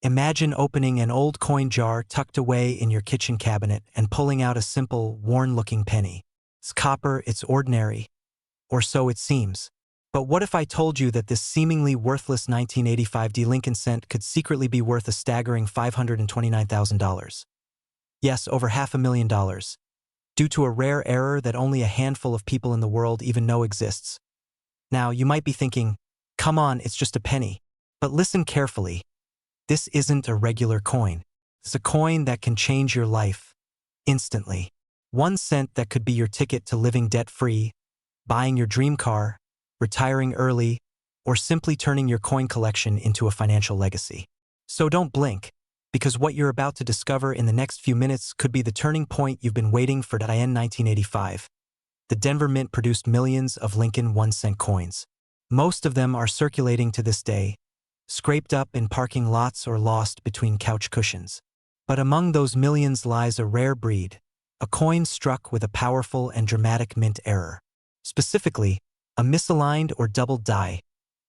Imagine opening an old coin jar tucked away in your kitchen cabinet and pulling out a simple, worn-looking penny. It's copper, it's ordinary. Or so it seems. But what if I told you that this seemingly worthless 1985 Lincoln cent could secretly be worth a staggering $529,000? Yes, over $500,000. Due to a rare error that only a handful of people in the world even know exists. Now, you might be thinking, come on, it's just a penny. But listen carefully. This isn't a regular coin. It's a coin that can change your life. Instantly. 1 cent that could be your ticket to living debt-free, buying your dream car, retiring early, or simply turning your coin collection into a financial legacy. So don't blink, because what you're about to discover in the next few minutes could be the turning point you've been waiting for. In 1985, the Denver Mint produced millions of Lincoln 1-cent coins. Most of them are circulating to this day, scraped up in parking lots or lost between couch cushions. But among those millions lies a rare breed, a coin struck with a powerful and dramatic mint error. Specifically, a misaligned or doubled die,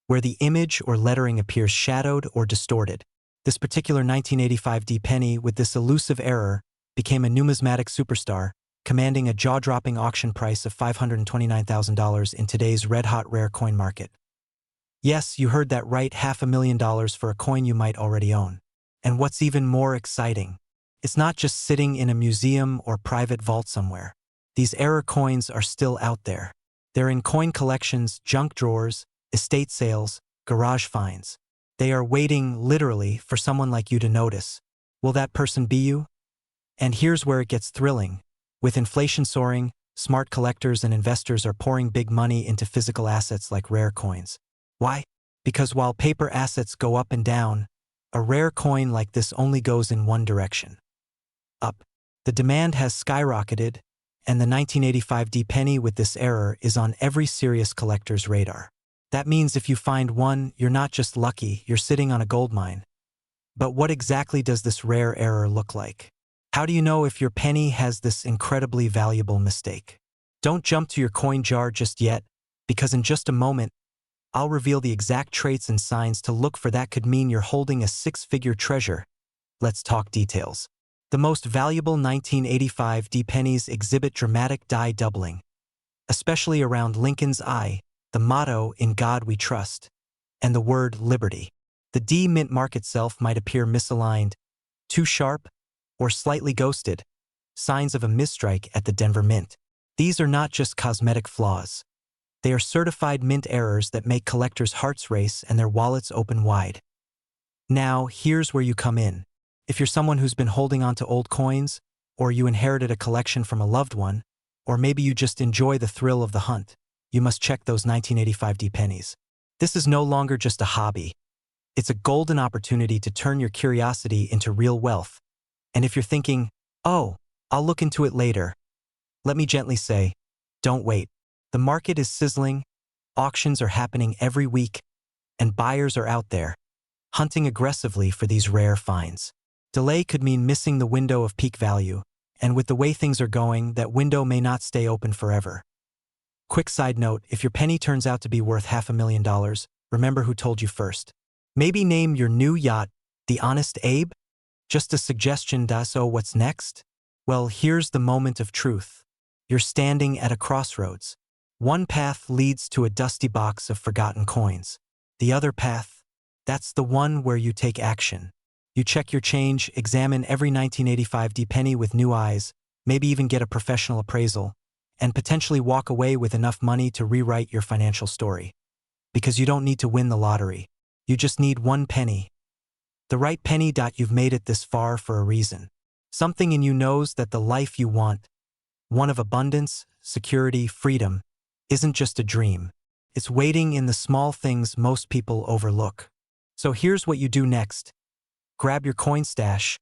where the image or lettering appears shadowed or distorted. This particular 1985 penny with this elusive error became a numismatic superstar, commanding a jaw-dropping auction price of $529,000 in today's red-hot rare coin market. Yes, you heard that right, $500,000 for a coin you might already own. And what's even more exciting, it's not just sitting in a museum or private vault somewhere. These error coins are still out there. They're in coin collections, junk drawers, estate sales, garage finds. They are waiting, literally, for someone like you to notice. Will that person be you? And here's where it gets thrilling. With inflation soaring, smart collectors and investors are pouring big money into physical assets like rare coins. Why? Because while paper assets go up and down, a rare coin like this only goes in one direction. Up. The demand has skyrocketed, and the 1985 penny with this error is on every serious collector's radar. That means if you find one, you're not just lucky, you're sitting on a gold mine. But what exactly does this rare error look like? How do you know if your penny has this incredibly valuable mistake? Don't jump to your coin jar just yet, because in just a moment, I'll reveal the exact traits and signs to look for that could mean you're holding a six-figure treasure. Let's talk details. The most valuable 1985 pennies exhibit dramatic die doubling, especially around Lincoln's eye, the motto, "In God We Trust," and the word liberty. The mint mark itself might appear misaligned, too sharp, or slightly ghosted, signs of a misstrike at the Denver Mint. These are not just cosmetic flaws. They are certified mint errors that make collectors' hearts race and their wallets open wide. Now, here's where you come in. If you're someone who's been holding on to old coins, or you inherited a collection from a loved one, or maybe you just enjoy the thrill of the hunt, you must check those 1985 D pennies. This is no longer just a hobby. It's a golden opportunity to turn your curiosity into real wealth. And if you're thinking, oh, I'll look into it later, let me gently say, don't wait. The market is sizzling, auctions are happening every week, and buyers are out there, hunting aggressively for these rare finds. Delay could mean missing the window of peak value, and with the way things are going, that window may not stay open forever. Quick side note, if your penny turns out to be worth $500,000, remember who told you first. Maybe name your new yacht the Honest Abe? Just a suggestion, so what's next? Well, here's the moment of truth. You're standing at a crossroads. One path leads to a dusty box of forgotten coins. The other path, that's the one where you take action. You check your change, examine every 1985 D penny with new eyes, maybe even get a professional appraisal, and potentially walk away with enough money to rewrite your financial story. Because you don't need to win the lottery. You just need one penny. The right penny. You've made it this far for a reason. Something in you knows that the life you want, one of abundance, security, freedom, isn't just a dream. It's waiting in the small things most people overlook. So here's what you do next. Grab your coin stash,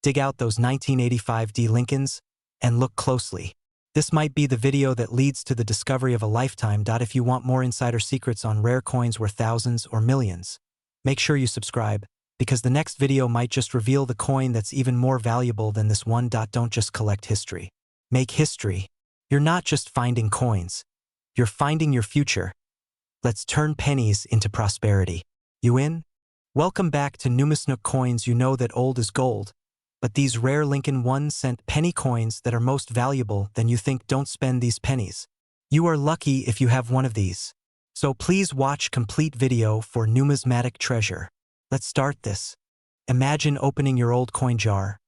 dig out those 1985 D Lincolns, and look closely. This might be the video that leads to the discovery of a lifetime. If you want more insider secrets on rare coins worth thousands or millions, make sure you subscribe, because the next video might just reveal the coin that's even more valuable than this one. Don't just collect history. Make history. You're not just finding coins. You're finding your future. Let's turn pennies into prosperity. You in? Welcome back to Numisnook Coins. You know that old is gold, but these rare Lincoln 1-cent penny coins that are most valuable than you think. Don't spend these pennies. You are lucky if you have one of these. So please watch complete video for numismatic treasure. Let's start this. Imagine opening your old coin jar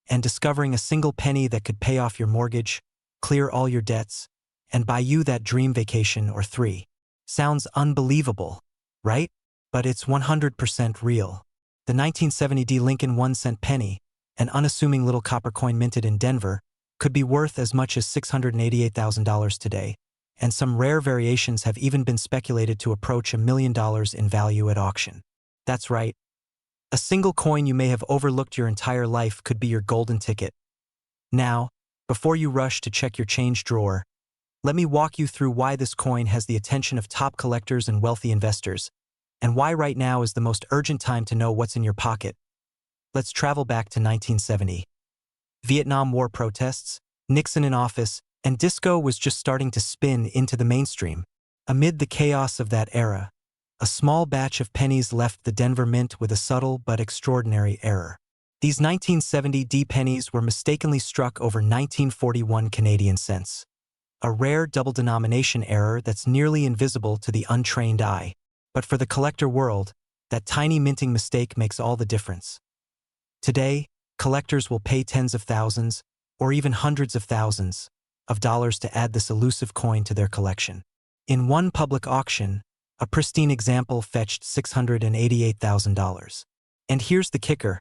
and discovering a single penny that could pay off your mortgage, clear all your debts, and buy you that dream vacation or 3. Sounds unbelievable, right? But it's 100% real. The 1970 D Lincoln 1-cent penny, an unassuming little copper coin minted in Denver, could be worth as much as $688,000 today, and some rare variations have even been speculated to approach $1 million in value at auction. That's right. A single coin you may have overlooked your entire life could be your golden ticket. Now, before you rush to check your change drawer, let me walk you through why this coin has the attention of top collectors and wealthy investors, and why right now is the most urgent time to know what's in your pocket. Let's travel back to 1970. Vietnam War protests, Nixon in office, and disco was just starting to spin into the mainstream. Amid the chaos of that era, a small batch of pennies left the Denver Mint with a subtle but extraordinary error. These 1970 D pennies were mistakenly struck over 1941 Canadian cents. A rare double-denomination error that's nearly invisible to the untrained eye. But for the collector world, that tiny minting mistake makes all the difference. Today, collectors will pay tens of thousands, or even hundreds of thousands, of dollars to add this elusive coin to their collection. In one public auction, a pristine example fetched $688,000. And here's the kicker.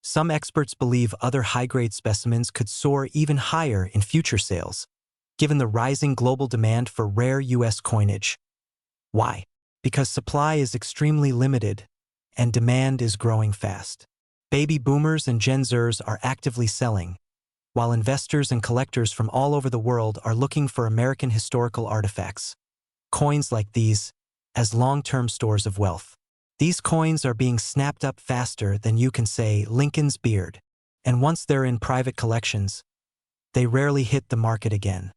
Some experts believe other high-grade specimens could soar even higher in future sales, given the rising global demand for rare U.S. coinage. Why? Because supply is extremely limited, and demand is growing fast. Baby boomers and Gen Zers are actively selling, while investors and collectors from all over the world are looking for American historical artifacts. Coins like these, as long-term stores of wealth. These coins are being snapped up faster than you can say Lincoln's beard, and once they're in private collections, they rarely hit the market again.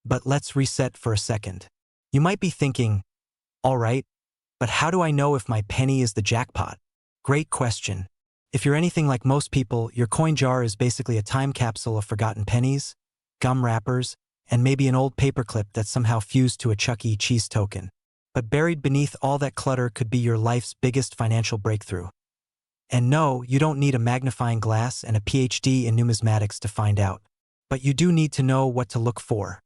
But let's reset for a second. You might be thinking, all right, but how do I know if my penny is the jackpot? Great question. If you're anything like most people, your coin jar is basically a time capsule of forgotten pennies, gum wrappers, and maybe an old paperclip that's somehow fused to a Chuck E. Cheese token. But buried beneath all that clutter could be your life's biggest financial breakthrough. And no, you don't need a magnifying glass and a PhD in numismatics to find out. But you do need to know what to look for.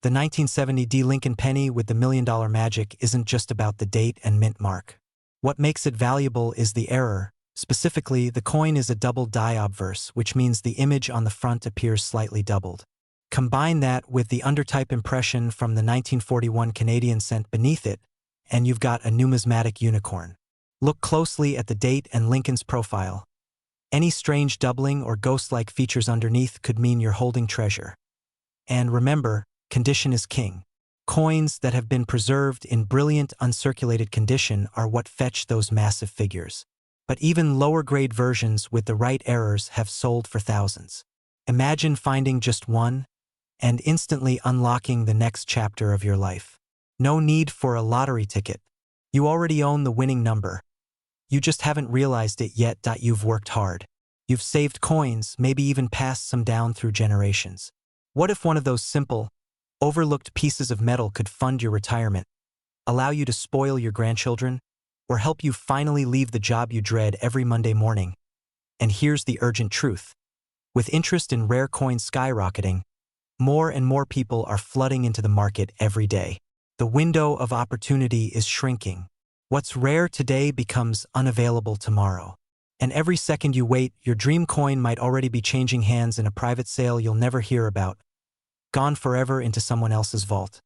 The 1970 D Lincoln penny with the $1 million magic isn't just about the date and mint mark. What makes it valuable is the error. Specifically, the coin is a double die obverse, which means the image on the front appears slightly doubled. Combine that with the undertype impression from the 1941 Canadian cent beneath it, and you've got a numismatic unicorn. Look closely at the date and Lincoln's profile. Any strange doubling or ghost-like features underneath could mean you're holding treasure. And remember, condition is king. Coins that have been preserved in brilliant uncirculated condition are what fetch those massive figures. But even lower-grade versions with the right errors have sold for thousands. Imagine finding just one and instantly unlocking the next chapter of your life. No need for a lottery ticket. You already own the winning number. You just haven't realized it yet. You've worked hard. You've saved coins, maybe even passed some down through generations. What if one of those simple, overlooked pieces of metal could fund your retirement, allow you to spoil your grandchildren, or help you finally leave the job you dread every Monday morning? And here's the urgent truth. With interest in rare coins skyrocketing, more and more people are flooding into the market every day. The window of opportunity is shrinking. What's rare today becomes unavailable tomorrow. And every second you wait, your dream coin might already be changing hands in a private sale you'll never hear about, gone forever into someone else's vault.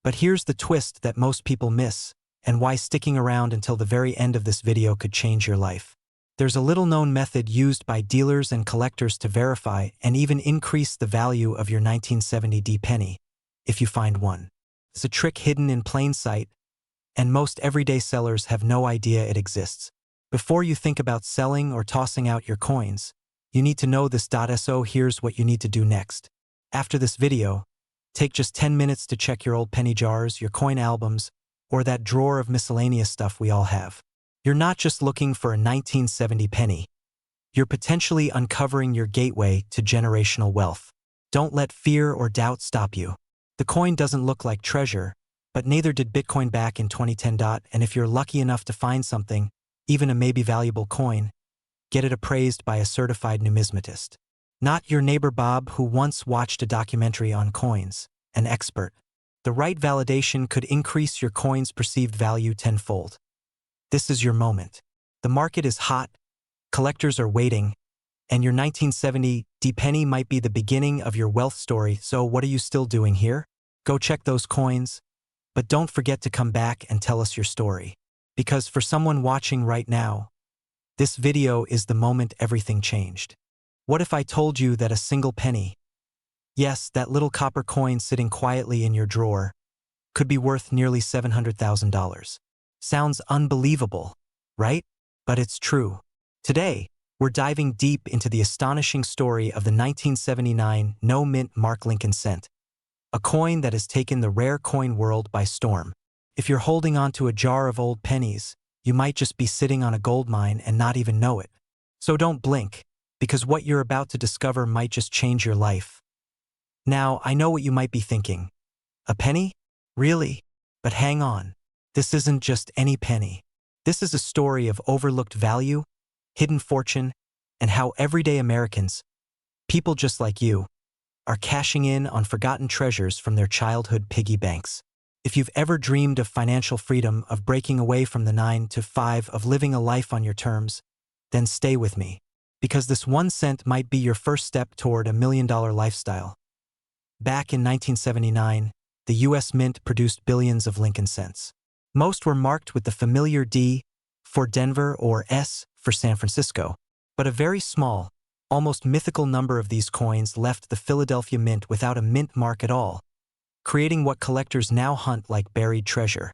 But here's the twist that most people miss, and why sticking around until the very end of this video could change your life. There's a little-known method used by dealers and collectors to verify and even increase the value of your 1970 D penny, if you find one. It's a trick hidden in plain sight, and most everyday sellers have no idea it exists. Before you think about selling or tossing out your coins, you need to know this. So here's what you need to do next. After this video, take just 10 minutes to check your old penny jars, your coin albums, or that drawer of miscellaneous stuff we all have. You're not just looking for a 1970 penny. You're potentially uncovering your gateway to generational wealth. Don't let fear or doubt stop you. The coin doesn't look like treasure, but neither did Bitcoin back in 2010. And if you're lucky enough to find something, even a maybe valuable coin, get it appraised by a certified numismatist. Not your neighbor Bob who once watched a documentary on coins, an expert. The right validation could increase your coin's perceived value tenfold. This is your moment. The market is hot, collectors are waiting, and your 1970 D penny might be the beginning of your wealth story. So what are you still doing here? Go check those coins, but don't forget to come back and tell us your story. Because for someone watching right now, this video is the moment everything changed. What if I told you that a single penny, yes, that little copper coin sitting quietly in your drawer, could be worth nearly $700,000? Sounds unbelievable, right? But it's true. Today, we're diving deep into the astonishing story of the 1979 no-mint mark Lincoln cent, a coin that has taken the rare coin world by storm. If you're holding onto a jar of old pennies, you might just be sitting on a gold mine and not even know it. So don't blink, because what you're about to discover might just change your life. Now, I know what you might be thinking. A penny? Really? But hang on. This isn't just any penny. This is a story of overlooked value, hidden fortune, and how everyday Americans, people just like you, are cashing in on forgotten treasures from their childhood piggy banks. If you've ever dreamed of financial freedom, of breaking away from the 9 to 5, of living a life on your terms, then stay with me. Because this 1 cent might be your first step toward a $1 million lifestyle. Back in 1979, the U.S. Mint produced billions of Lincoln cents. Most were marked with the familiar D for Denver or S for San Francisco, but a very small, almost mythical number of these coins left the Philadelphia Mint without a mint mark at all, creating what collectors now hunt like buried treasure.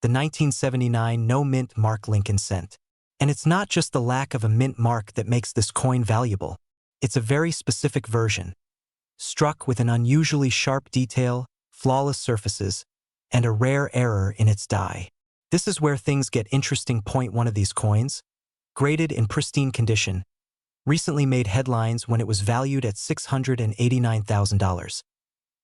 The 1979 no-mint mark Lincoln cent. And it's not just the lack of a mint mark that makes this coin valuable. It's a very specific version, struck with an unusually sharp detail, flawless surfaces, and a rare error in its die. This is where things get interesting. Point one of these coins, graded in pristine condition, recently made headlines when it was valued at $689,000.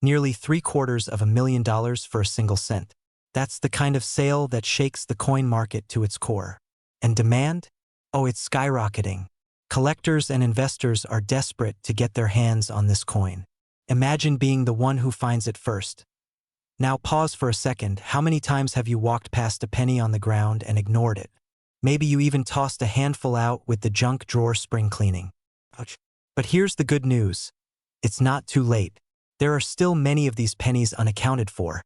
Nearly $750,000 for a single cent. That's the kind of sale that shakes the coin market to its core. And demand? Oh, it's skyrocketing. Collectors and investors are desperate to get their hands on this coin. Imagine being the one who finds it first. Now pause for a second. How many times have you walked past a penny on the ground and ignored it? Maybe you even tossed a handful out with the junk drawer spring cleaning. Ouch. But here's the good news. It's not too late. There are still many of these pennies unaccounted for,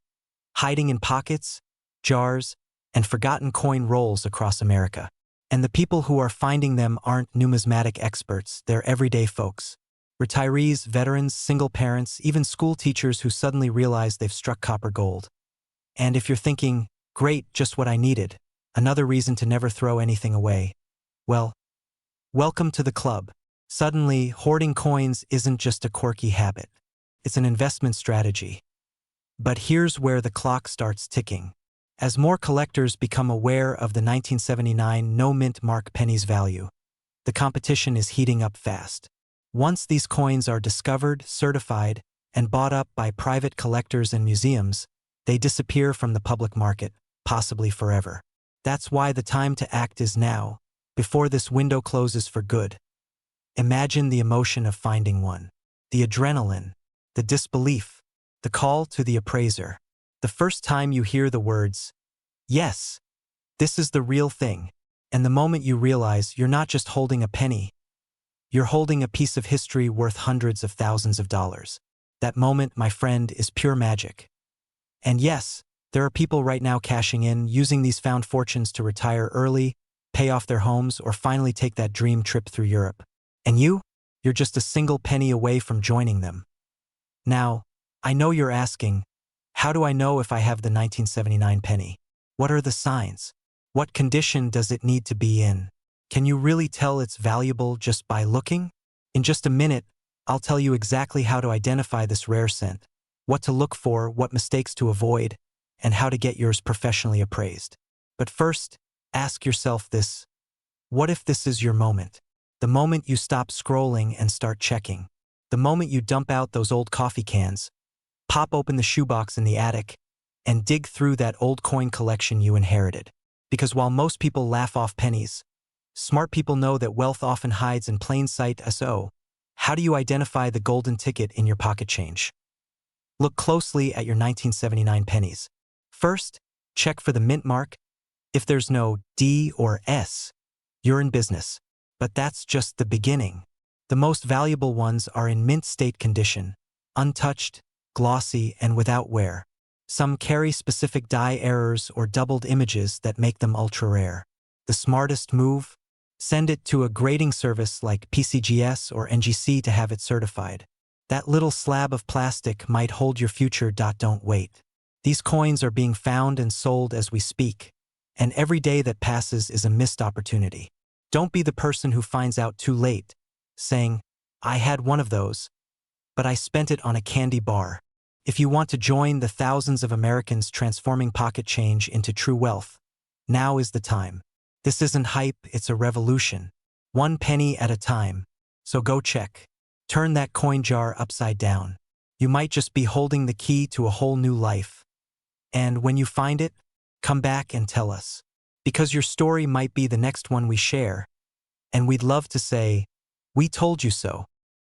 hiding in pockets, jars, and forgotten coin rolls across America. And the people who are finding them aren't numismatic experts, they're everyday folks. Retirees, veterans, single parents, even school teachers who suddenly realize they've struck copper gold. And if you're thinking, great, just what I needed, another reason to never throw anything away, well, welcome to the club. Suddenly, hoarding coins isn't just a quirky habit. It's an investment strategy. But here's where the clock starts ticking. As more collectors become aware of the 1979 no-mint mark penny's value, the competition is heating up fast. Once these coins are discovered, certified, and bought up by private collectors and museums, they disappear from the public market, possibly forever. That's why the time to act is now, before this window closes for good. Imagine the emotion of finding one. The adrenaline, the disbelief, the call to the appraiser. The first time you hear the words, "Yes, this is the real thing," and the moment you realize you're not just holding a penny, you're holding a piece of history worth hundreds of thousands of dollars. That moment, my friend, is pure magic. And yes, there are people right now cashing in, using these found fortunes to retire early, pay off their homes, or finally take that dream trip through Europe. And you're just a single penny away from joining them. Now, I know you're asking, how do I know if I have the 1979 penny? What are the signs? What condition does it need to be in? Can you really tell it's valuable just by looking? In just a minute, I'll tell you exactly how to identify this rare cent, what to look for, what mistakes to avoid, and how to get yours professionally appraised. But first, ask yourself this: what if this is your moment? The moment you stop scrolling and start checking. The moment you dump out those old coffee cans, pop open the shoebox in the attic, and dig through that old coin collection you inherited. Because while most people laugh off pennies, smart people know that wealth often hides in plain sight. So, how do you identify the golden ticket in your pocket change? Look closely at your 1979 pennies. First, check for the mint mark. If there's no D or S, you're in business. But that's just the beginning. The most valuable ones are in mint state condition, untouched, glossy, and without wear. Some carry specific die errors or doubled images that make them ultra-rare. The smartest move? Send it to a grading service like PCGS or NGC to have it certified. That little slab of plastic might hold your future. Don't wait. These coins are being found and sold as we speak, and every day that passes is a missed opportunity. Don't be the person who finds out too late, saying, "I had one of those, but I spent it on a candy bar." If you want to join the thousands of Americans transforming pocket change into true wealth, now is the time. This isn't hype, it's a revolution. One penny at a time. So go check. Turn that coin jar upside down. You might just be holding the key to a whole new life. And when you find it, come back and tell us. Because your story might be the next one we share. And we'd love to say, "We told you so."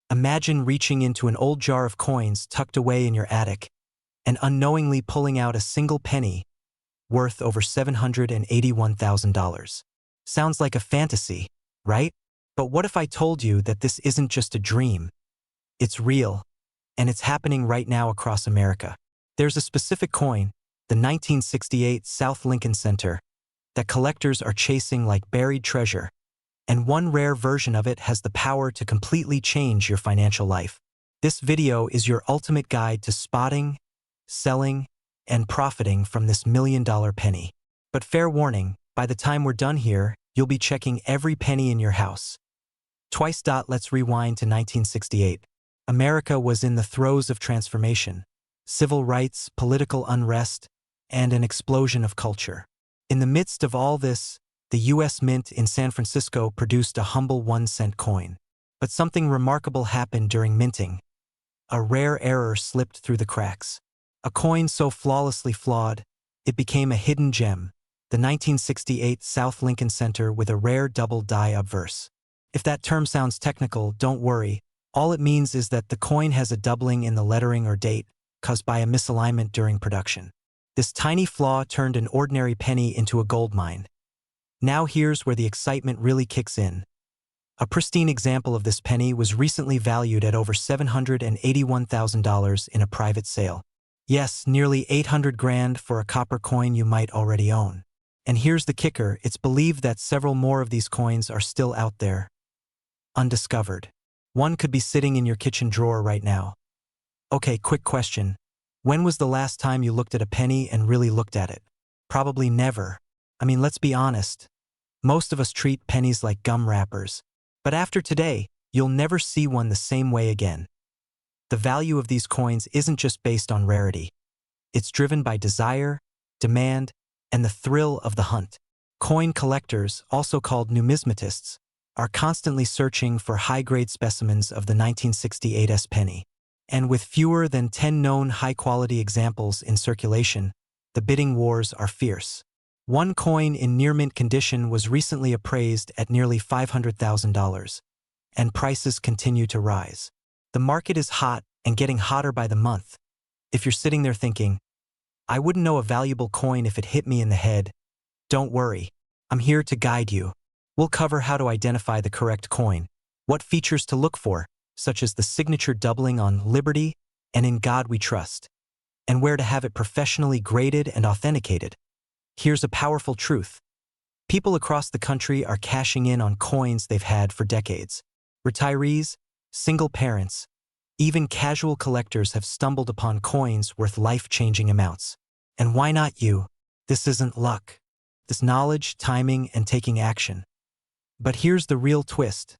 Imagine reaching into an old jar of coins tucked away in your attic and unknowingly pulling out a single penny worth over $781,000. Sounds like a fantasy, right? But what if I told you that this isn't just a dream? It's real, and it's happening right now across America. There's a specific coin, the 1968 South Lincoln Center, that collectors are chasing like buried treasure, and one rare version of it has the power to completely change your financial life. This video is your ultimate guide to spotting, selling, and profiting from this million-dollar penny. But fair warning, by the time we're done here, you'll be checking every penny in your house. Twice. Let's rewind to 1968. America was in the throes of transformation, civil rights, political unrest, and an explosion of culture. In the midst of all this, the U.S. Mint in San Francisco produced a humble 1-cent coin. But something remarkable happened during minting. A rare error slipped through the cracks. A coin so flawlessly flawed, it became a hidden gem, the 1968 South Lincoln Center with a rare double die obverse. If that term sounds technical, don't worry. All it means is that the coin has a doubling in the lettering or date, caused by a misalignment during production. This tiny flaw turned an ordinary penny into a gold mine. Now here's where the excitement really kicks in. A pristine example of this penny was recently valued at over $781,000 in a private sale. Yes, nearly 800 grand for a copper coin you might already own. And here's the kicker, it's believed that several more of these coins are still out there, undiscovered. One could be sitting in your kitchen drawer right now. Okay, quick question. When was the last time you looked at a penny and really looked at it? Probably never. I mean, let's be honest. Most of us treat pennies like gum wrappers. But after today, you'll never see one the same way again. The value of these coins isn't just based on rarity. It's driven by desire, demand, and the thrill of the hunt. Coin collectors, also called numismatists, are constantly searching for high-grade specimens of the 1968 penny. And with fewer than 10 known high-quality examples in circulation, the bidding wars are fierce. One coin in near-mint condition was recently appraised at nearly $500,000, and prices continue to rise. The market is hot and getting hotter by the month. If you're sitting there thinking, I wouldn't know a valuable coin if it hit me in the head, don't worry. I'm here to guide you. We'll cover how to identify the correct coin, what features to look for, such as the signature doubling on Liberty and In God We Trust, and where to have it professionally graded and authenticated. Here's a powerful truth. People across the country are cashing in on coins they've had for decades. Retirees, single parents, even casual collectors have stumbled upon coins worth life-changing amounts. And why not you? This isn't luck. This knowledge, timing, and taking action. But here's the real twist.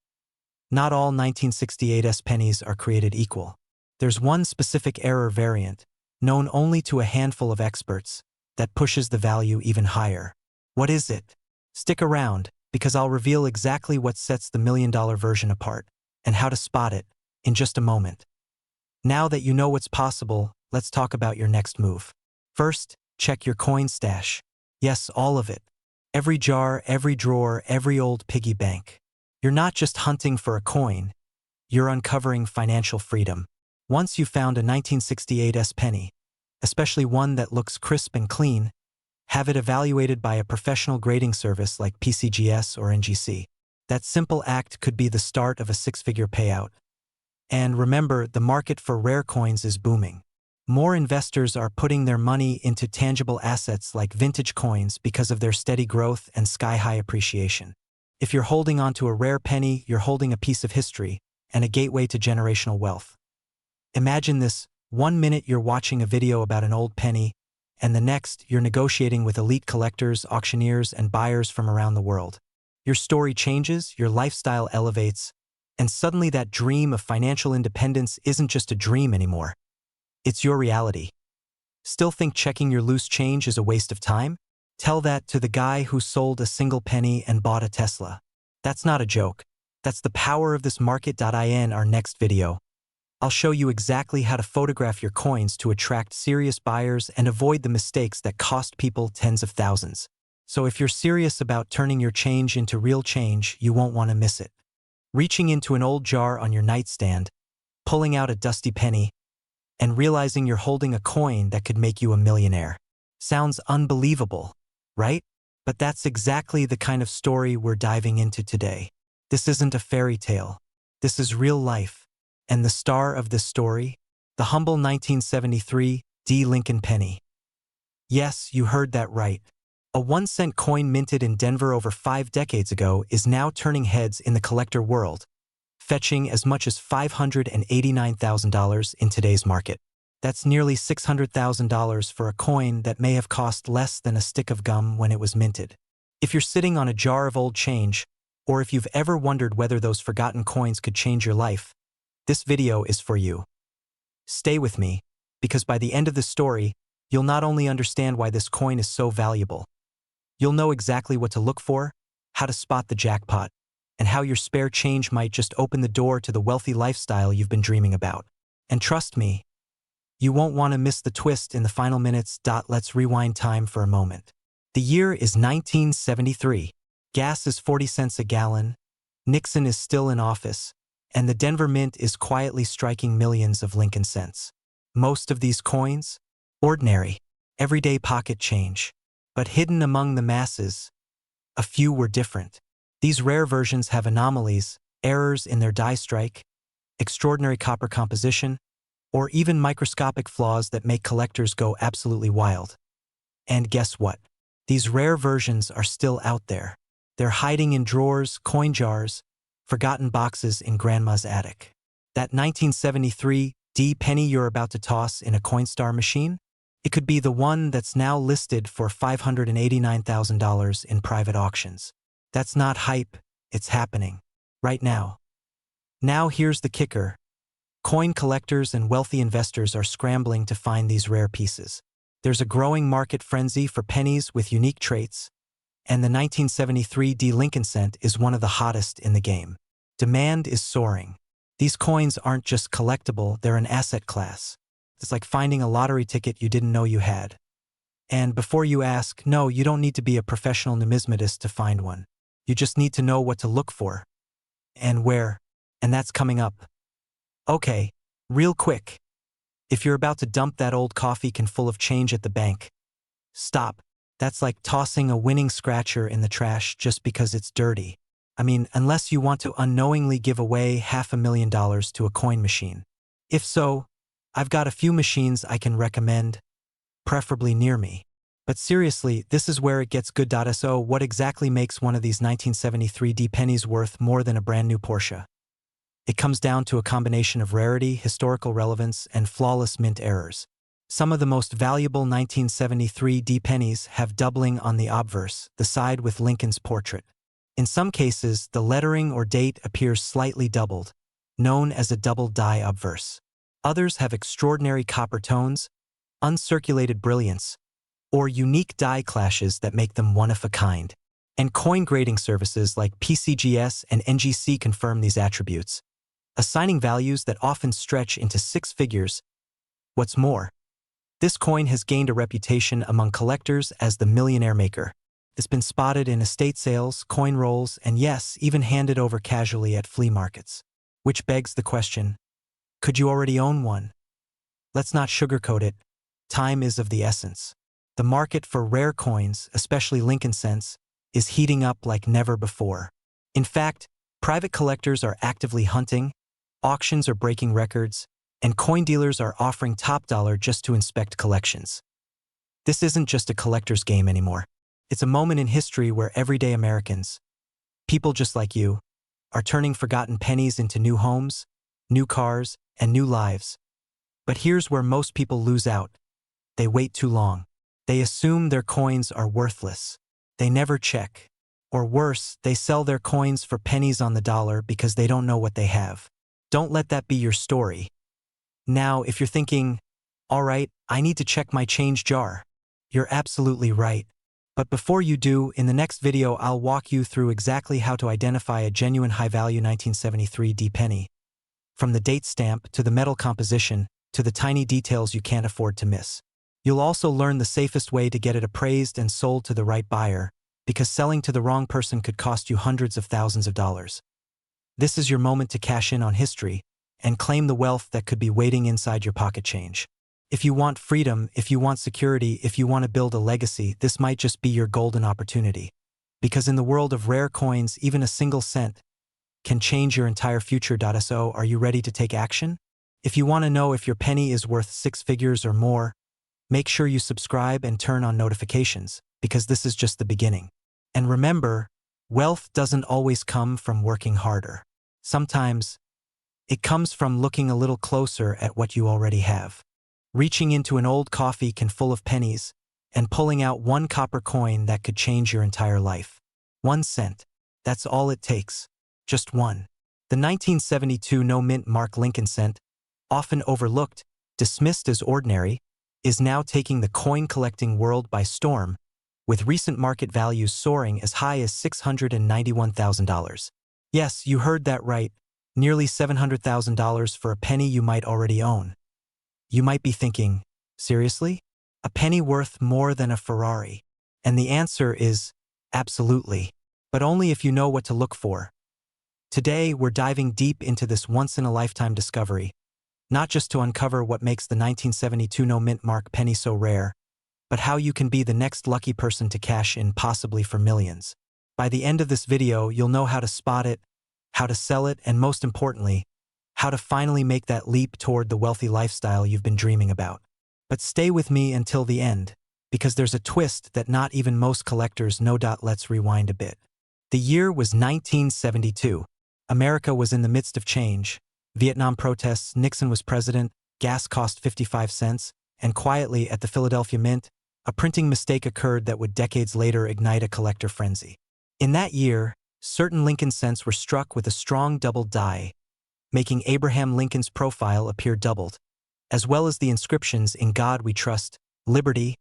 Not all 1968 pennies are created equal. There's one specific error variant, known only to a handful of experts, that pushes the value even higher. What is it? Stick around, because I'll reveal exactly what sets the million-dollar version apart, and how to spot it, in just a moment. Now that you know what's possible, let's talk about your next move. First, check your coin stash. Yes, all of it. Every jar, every drawer, every old piggy bank. You're not just hunting for a coin, you're uncovering financial freedom. Once you've found a 1968 penny, especially one that looks crisp and clean, have it evaluated by a professional grading service like PCGS or NGC. That simple act could be the start of a six-figure payout. And remember, the market for rare coins is booming. More investors are putting their money into tangible assets like vintage coins because of their steady growth and sky-high appreciation. If you're holding onto a rare penny, you're holding a piece of history and a gateway to generational wealth. Imagine this: 1 minute you're watching a video about an old penny, and the next you're negotiating with elite collectors, auctioneers, and buyers from around the world. Your story changes, your lifestyle elevates, and suddenly that dream of financial independence isn't just a dream anymore. It's your reality. Still think checking your loose change is a waste of time? Tell that to the guy who sold a single penny and bought a Tesla. That's not a joke. That's the power of this market. In our next video, I'll show you exactly how to photograph your coins to attract serious buyers and avoid the mistakes that cost people tens of thousands. So if you're serious about turning your change into real change, you won't want to miss it. Reaching into an old jar on your nightstand, pulling out a dusty penny, and realizing you're holding a coin that could make you a millionaire. Sounds unbelievable, right? But that's exactly the kind of story we're diving into today. This isn't a fairy tale. This is real life. And the star of this story? The humble 1973 Lincoln penny. Yes, you heard that right. A 1-cent coin minted in Denver over 5 decades ago is now turning heads in the collector world, fetching as much as $589,000 in today's market. That's nearly $600,000 for a coin that may have cost less than a stick of gum when it was minted. If you're sitting on a jar of old change, or if you've ever wondered whether those forgotten coins could change your life, this video is for you. Stay with me, because by the end of the story, you'll not only understand why this coin is so valuable, you'll know exactly what to look for, how to spot the jackpot, and how your spare change might just open the door to the wealthy lifestyle you've been dreaming about. And trust me, you won't want to miss the twist in the final minutes. Let's rewind time for a moment. The year is 1973. Gas is 40 cents a gallon, Nixon is still in office, and the Denver Mint is quietly striking millions of Lincoln cents. Most of these coins? Ordinary, everyday pocket change. But hidden among the masses, a few were different. These rare versions have anomalies, errors in their die strike, extraordinary copper composition, or even microscopic flaws that make collectors go absolutely wild. And guess what? These rare versions are still out there. They're hiding in drawers, coin jars, forgotten boxes in grandma's attic. That 1973 D penny you're about to toss in a Coinstar machine? It could be the one that's now listed for $589,000 in private auctions. That's not hype, it's happening. Right now. Now here's the kicker. Coin collectors and wealthy investors are scrambling to find these rare pieces. There's a growing market frenzy for pennies with unique traits, and the 1973 D Lincoln cent is one of the hottest in the game. Demand is soaring. These coins aren't just collectible, they're an asset class. It's like finding a lottery ticket you didn't know you had. And before you ask, no, you don't need to be a professional numismatist to find one. You just need to know what to look for. And where. And that's coming up. Okay, real quick. If you're about to dump that old coffee can full of change at the bank, stop. That's like tossing a winning scratcher in the trash just because it's dirty. I mean, unless you want to unknowingly give away $500,000 to a coin machine. If so, I've got a few machines I can recommend, preferably near me. But seriously, this is where it gets good. So what exactly makes one of these 1973 D pennies worth more than a brand new Porsche? It comes down to a combination of rarity, historical relevance, and flawless mint errors. Some of the most valuable 1973 D pennies have doubling on the obverse, the side with Lincoln's portrait. In some cases, the lettering or date appears slightly doubled, known as a double die obverse. Others have extraordinary copper tones, uncirculated brilliance, or unique die clashes that make them one of a kind. And coin grading services like PCGS and NGC confirm these attributes, assigning values that often stretch into six figures. What's more, this coin has gained a reputation among collectors as the millionaire maker. It's been spotted in estate sales, coin rolls, and yes, even handed over casually at flea markets. Which begs the question, could you already own one? Let's not sugarcoat it. Time is of the essence. The market for rare coins, especially Lincoln cents, is heating up like never before. In fact, private collectors are actively hunting, auctions are breaking records, and coin dealers are offering top dollar just to inspect collections. This isn't just a collector's game anymore. It's a moment in history where everyday Americans, people just like you, are turning forgotten pennies into new homes, new cars, and new lives. But here's where most people lose out. They wait too long. They assume their coins are worthless. They never check. Or worse, they sell their coins for pennies on the dollar because they don't know what they have. Don't let that be your story. Now, if you're thinking, all right, I need to check my change jar, you're absolutely right. But before you do, in the next video I'll walk you through exactly how to identify a genuine high-value 1973 D penny. From the date stamp to the metal composition to the tiny details you can't afford to miss. You'll also learn the safest way to get it appraised and sold to the right buyer, because selling to the wrong person could cost you hundreds of thousands of dollars. This is your moment to cash in on history and claim the wealth that could be waiting inside your pocket change. If you want freedom, if you want security, if you want to build a legacy, this might just be your golden opportunity. Because in the world of rare coins, even a single cent can change your entire future. So, are you ready to take action? If you want to know if your penny is worth six figures or more, make sure you subscribe and turn on notifications, because this is just the beginning. And remember, wealth doesn't always come from working harder. Sometimes, it comes from looking a little closer at what you already have. Reaching into an old coffee can full of pennies and pulling out one copper coin that could change your entire life. 1 cent. That's all it takes. Just one. The 1972 no-mint Mark Lincoln cent, often overlooked, dismissed as ordinary, is now taking the coin-collecting world by storm, with recent market values soaring as high as $691,000. Yes, you heard that right. Nearly $700,000 for a penny you might already own. You might be thinking, seriously? A penny worth more than a Ferrari? And the answer is absolutely, but only if you know what to look for. Today, we're diving deep into this once-in-a-lifetime discovery, not just to uncover what makes the 1972 no-mint mark penny so rare, but how you can be the next lucky person to cash in, possibly for millions. By the end of this video, you'll know how to spot it, how to sell it, and most importantly, how to finally make that leap toward the wealthy lifestyle you've been dreaming about. But stay with me until the end, because there's a twist that not even most collectors know. Let's rewind a bit. The year was 1972. America was in the midst of change. Vietnam protests, Nixon was president, gas cost 55 cents, and quietly at the Philadelphia Mint, a printing mistake occurred that would decades later ignite a collector frenzy. In that year, certain Lincoln cents were struck with a strong double die, making Abraham Lincoln's profile appear doubled, as well as the inscriptions "In God We Trust," "Liberty,"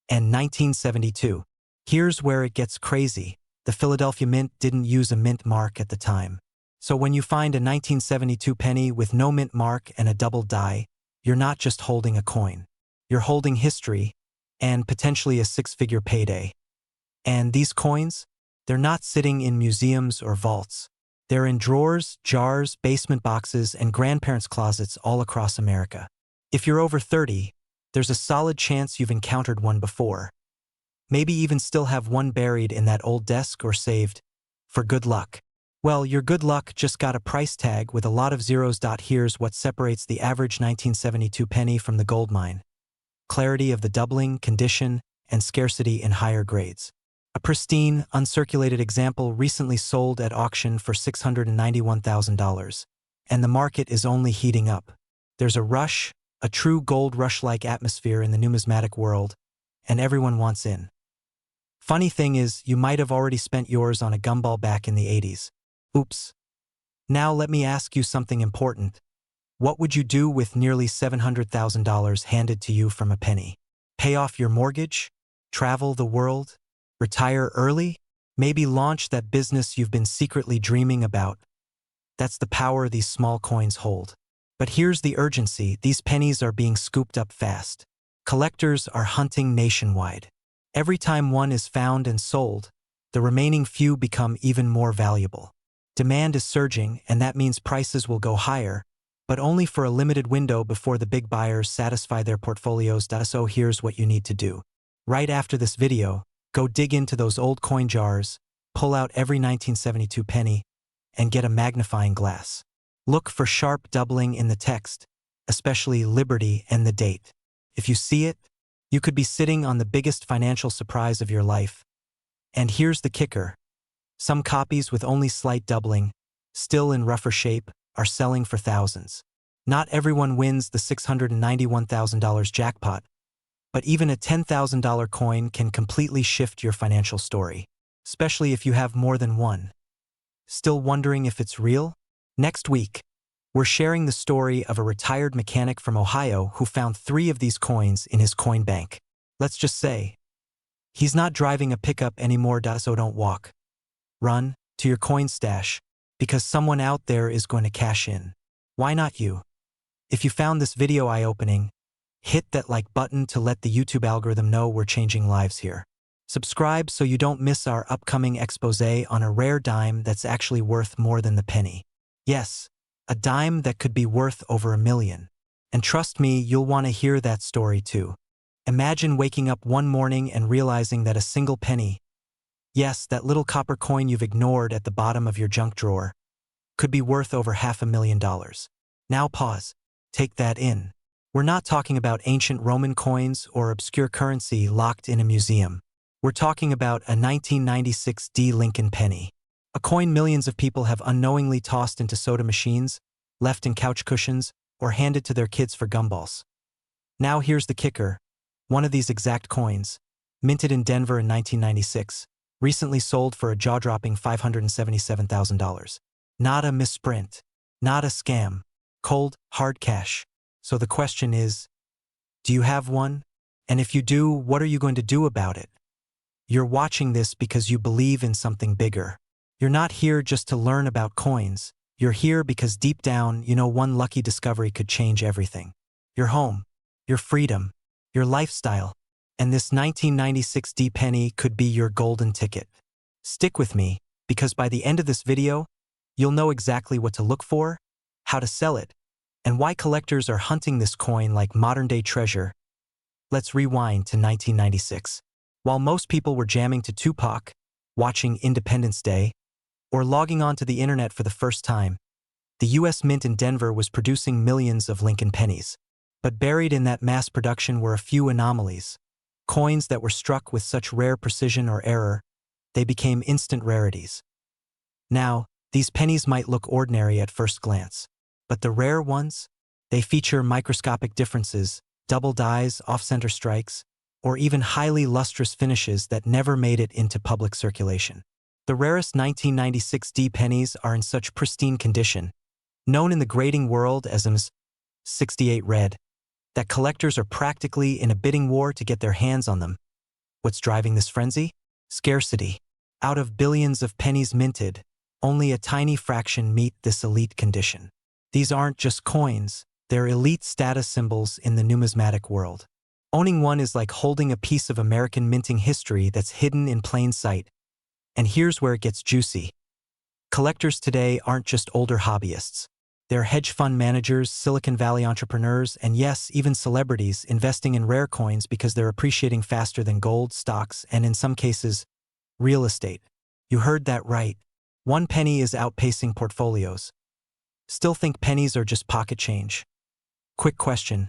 and 1972. Here's where it gets crazy. The Philadelphia Mint didn't use a mint mark at the time. So when you find a 1972 penny with no mint mark and a double die, you're not just holding a coin. You're holding history and potentially a six-figure payday. And these coins, they're not sitting in museums or vaults. They're in drawers, jars, basement boxes, and grandparents' closets all across America. If you're over 30, there's a solid chance you've encountered one before. Maybe even still have one buried in that old desk or saved for good luck. Well, your good luck just got a price tag with a lot of zeros. Here's what separates the average 1972 penny from the gold mine: clarity of the doubling, condition, and scarcity in higher grades. A pristine, uncirculated example recently sold at auction for $691,000, and the market is only heating up. There's a rush, a true gold rush-like atmosphere in the numismatic world, and everyone wants in. Funny thing is, you might have already spent yours on a gumball back in the 80s. Oops. Now let me ask you something important. What would you do with nearly $700,000 handed to you from a penny? Pay off your mortgage? Travel the world? Retire early? Maybe launch that business you've been secretly dreaming about? That's the power these small coins hold. But here's the urgency: these pennies are being scooped up fast. Collectors are hunting nationwide. Every time one is found and sold, the remaining few become even more valuable. Demand is surging, and that means prices will go higher, but only for a limited window before the big buyers satisfy their portfolios. So here's what you need to do. Right after this video, go dig into those old coin jars, pull out every 1972 penny, and get a magnifying glass. Look for sharp doubling in the text, especially Liberty and the date. If you see it, you could be sitting on the biggest financial surprise of your life. And here's the kicker: some copies with only slight doubling, still in rougher shape, are selling for thousands. Not everyone wins the $691,000 jackpot, but even a $10,000 coin can completely shift your financial story, especially if you have more than one. Still wondering if it's real? Next week, we're sharing the story of a retired mechanic from Ohio who found 3 of these coins in his coin bank. Let's just say, he's not driving a pickup anymore. So don't walk. Run to your coin stash, because someone out there is going to cash in. Why not you? If you found this video eye-opening, hit that like button to let the YouTube algorithm know we're changing lives here. Subscribe so you don't miss our upcoming expose on a rare dime that's actually worth more than the penny. Yes, a dime that could be worth over $1 million. And trust me, you'll want to hear that story too. Imagine waking up one morning and realizing that a single penny, yes, that little copper coin you've ignored at the bottom of your junk drawer, could be worth over $500,000. Now pause. Take that in. We're not talking about ancient Roman coins or obscure currency locked in a museum. We're talking about a 1996 D. Lincoln penny. A coin millions of people have unknowingly tossed into soda machines, left in couch cushions, or handed to their kids for gumballs. Now here's the kicker. One of these exact coins, minted in Denver in 1996, recently sold for a jaw-dropping $577,000. Not a misprint. Not a scam. Cold, hard cash. So the question is, do you have one? And if you do, what are you going to do about it? You're watching this because you believe in something bigger. You're not here just to learn about coins. You're here because deep down, you know one lucky discovery could change everything. Your home, your freedom, your lifestyle. And this 1996 D penny could be your golden ticket. Stick with me, because by the end of this video, you'll know exactly what to look for, how to sell it, and why collectors are hunting this coin like modern-day treasure. Let's rewind to 1996. While most people were jamming to Tupac, watching Independence Day, or logging onto the internet for the first time, the U.S. Mint in Denver was producing millions of Lincoln pennies. But buried in that mass production were a few anomalies. Coins that were struck with such rare precision or error, they became instant rarities. Now, these pennies might look ordinary at first glance, but the rare ones, they feature microscopic differences, double dies, off-center strikes, or even highly lustrous finishes that never made it into public circulation. The rarest 1996 D pennies are in such pristine condition, known in the grading world as Ms. 68 red, that collectors are practically in a bidding war to get their hands on them. What's driving this frenzy? Scarcity. Out of billions of pennies minted, only a tiny fraction meet this elite condition. These aren't just coins, they're elite status symbols in the numismatic world. Owning one is like holding a piece of American minting history that's hidden in plain sight. And here's where it gets juicy. Collectors today aren't just older hobbyists. They're hedge fund managers, Silicon Valley entrepreneurs, and yes, even celebrities investing in rare coins because they're appreciating faster than gold, stocks, and in some cases, real estate. You heard that right. One penny is outpacing portfolios. Still think pennies are just pocket change? Quick question.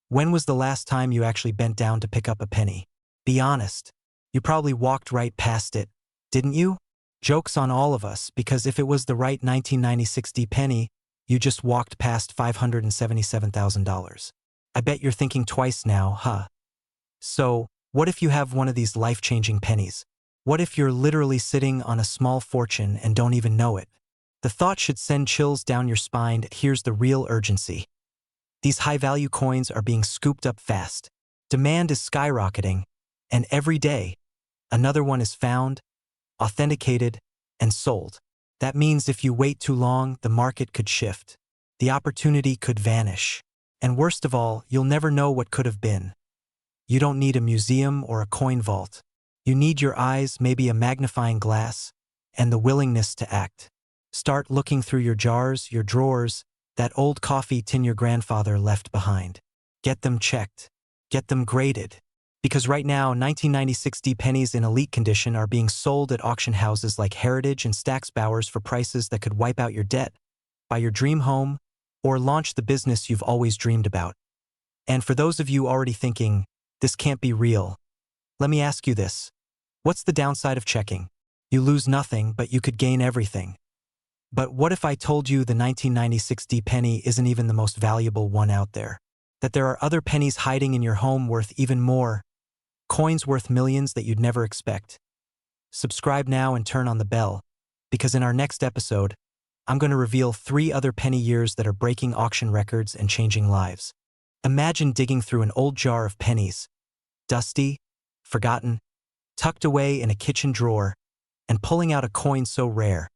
When was the last time you actually bent down to pick up a penny? Be honest. You probably walked right past it, didn't you? Joke's on all of us, because if it was the right 1996 D penny, you just walked past $577,000. I bet you're thinking twice now, huh? So, what if you have one of these life-changing pennies? What if you're literally sitting on a small fortune and don't even know it? The thought should send chills down your spine. Here's the real urgency. These high-value coins are being scooped up fast. Demand is skyrocketing, and every day, another one is found, authenticated, and sold. That means if you wait too long, the market could shift. The opportunity could vanish. And worst of all, you'll never know what could have been. You don't need a museum or a coin vault. You need your eyes, maybe a magnifying glass, and the willingness to act. Start looking through your jars, your drawers, that old coffee tin your grandfather left behind. Get them checked. Get them graded. Because right now, 1996 D pennies in elite condition are being sold at auction houses like Heritage and Stack's Bowers for prices that could wipe out your debt, buy your dream home, or launch the business you've always dreamed about. And for those of you already thinking, this can't be real, let me ask you this. What's the downside of checking? You lose nothing, but you could gain everything. But what if I told you the 1996 D penny isn't even the most valuable one out there? That there are other pennies hiding in your home worth even more, coins worth millions that you'd never expect. Subscribe now and turn on the bell, because in our next episode, I'm going to reveal 3 other penny years that are breaking auction records and changing lives. Imagine digging through an old jar of pennies, dusty, forgotten, tucked away in a kitchen drawer, and pulling out a coin so rare.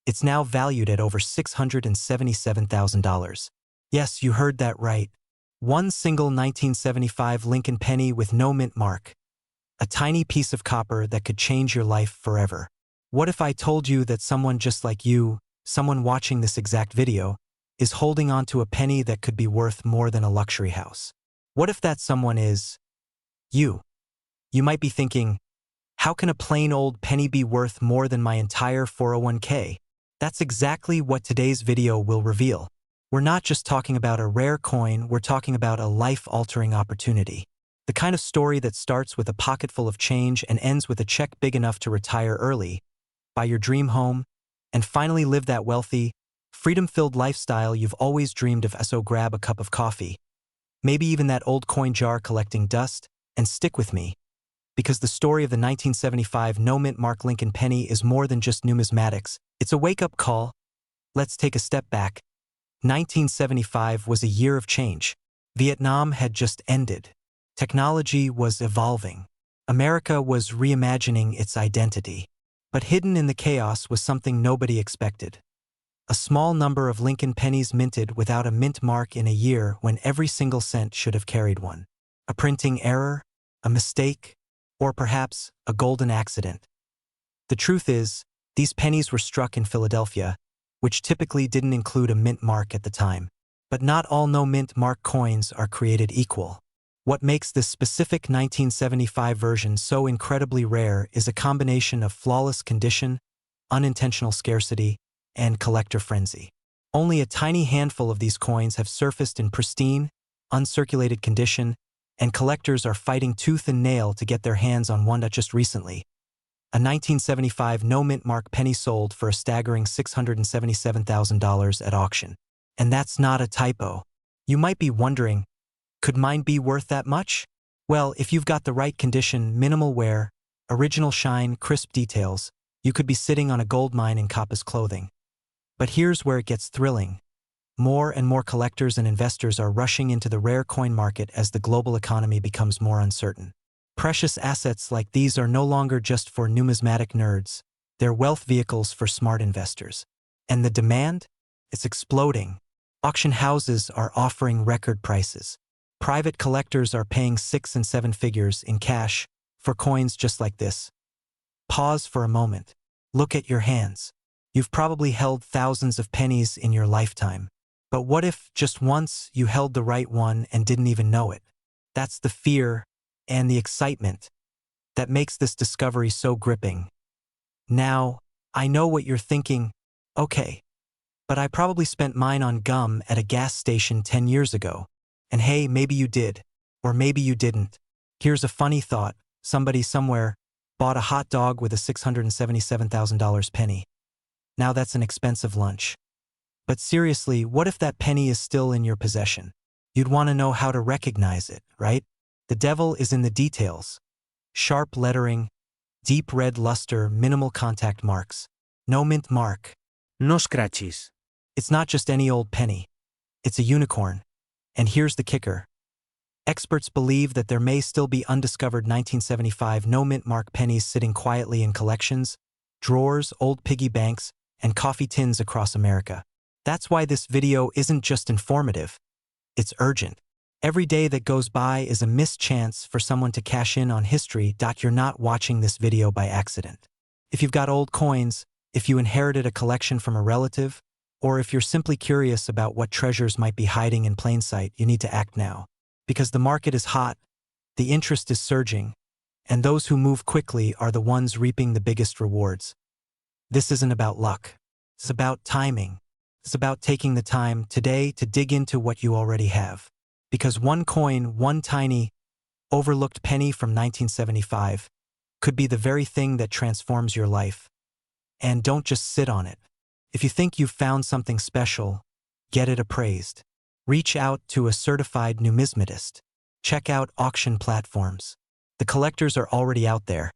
It's now valued at over $677,000. Yes, you heard that right. One single 1975 Lincoln penny with no mint mark. A tiny piece of copper that could change your life forever. What if I told you that someone just like you, someone watching this exact video, is holding on to a penny that could be worth more than a luxury house? What if that someone is you? You might be thinking, how can a plain old penny be worth more than my entire 401k? That's exactly what today's video will reveal. We're not just talking about a rare coin, we're talking about a life-altering opportunity. The kind of story that starts with a pocket full of change and ends with a check big enough to retire early, buy your dream home, and finally live that wealthy, freedom-filled lifestyle you've always dreamed of. So grab a cup of coffee, maybe even that old coin jar collecting dust, and stick with me. Because the story of the 1975 no-mint mark Lincoln penny is more than just numismatics. It's a wake-up call. Let's take a step back. 1975 was a year of change. Vietnam had just ended. Technology was evolving. America was reimagining its identity. But hidden in the chaos was something nobody expected. A small number of Lincoln pennies minted without a mint mark in a year when every single cent should have carried one. A printing error? a mistake, or perhaps a golden accident? The truth is, these pennies were struck in Philadelphia, which typically didn't include a mint mark at the time. But not all no-mint mark coins are created equal. What makes this specific 1975 version so incredibly rare is a combination of flawless condition, unintentional scarcity, and collector frenzy. Only a tiny handful of these coins have surfaced in pristine, uncirculated condition, and collectors are fighting tooth and nail to get their hands on one that just recently. A 1975 no-mint mark penny sold for a staggering $677,000 at auction. And that's not a typo. You might be wondering, could mine be worth that much? Well, if you've got the right condition, minimal wear, original shine, crisp details, you could be sitting on a gold mine in Kappa's clothing. But here's where it gets thrilling. More and more collectors and investors are rushing into the rare coin market as the global economy becomes more uncertain. Precious assets like these are no longer just for numismatic nerds. They're wealth vehicles for smart investors. And the demand? It's exploding. Auction houses are offering record prices. Private collectors are paying 6 and 7 figures in cash for coins just like this. Pause for a moment. Look at your hands. You've probably held thousands of pennies in your lifetime. But what if, just once, you held the right one and didn't even know it? That's the fear and the excitement that makes this discovery so gripping. Now, I know what you're thinking. Okay, but I probably spent mine on gum at a gas station 10 years ago. And hey, maybe you did, or maybe you didn't. Here's a funny thought. Somebody somewhere bought a hot dog with a $677,000 penny. Now that's an expensive lunch. But seriously, what if that penny is still in your possession? You'd want to know how to recognize it, right? The devil is in the details. Sharp lettering, deep red luster, minimal contact marks. No mint mark. No scratches. It's not just any old penny. It's a unicorn. And here's the kicker. Experts believe that there may still be undiscovered 1975 no-mint mark pennies sitting quietly in collections, drawers, old piggy banks, and coffee tins across America. That's why this video isn't just informative. It's urgent. Every day that goes by is a missed chance for someone to cash in on history. You're not watching this video by accident. If you've got old coins, if you inherited a collection from a relative, or if you're simply curious about what treasures might be hiding in plain sight, you need to act now. Because the market is hot, the interest is surging, and those who move quickly are the ones reaping the biggest rewards. This isn't about luck. It's about timing. It's about taking the time today to dig into what you already have. Because one coin, one tiny, overlooked penny from 1975, could be the very thing that transforms your life. And don't just sit on it. If you think you've found something special, get it appraised. Reach out to a certified numismatist. Check out auction platforms. The collectors are already out there,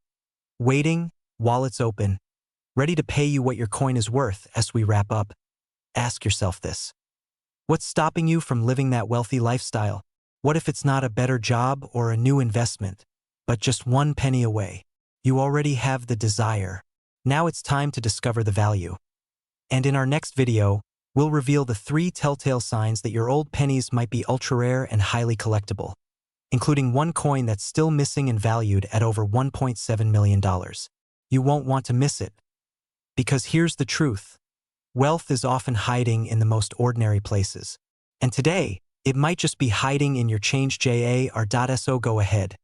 waiting, wallets open, ready to pay you what your coin is worth. As we wrap up, ask yourself this. What's stopping you from living that wealthy lifestyle? What if it's not a better job or a new investment, but just one penny away? You already have the desire. Now it's time to discover the value. And in our next video, we'll reveal the 3 telltale signs that your old pennies might be ultra-rare and highly collectible, including one coin that's still missing and valued at over $1.7 million. You won't want to miss it. Because here's the truth. Wealth is often hiding in the most ordinary places. And today, it might just be hiding in your change. JAR.SO. Go ahead.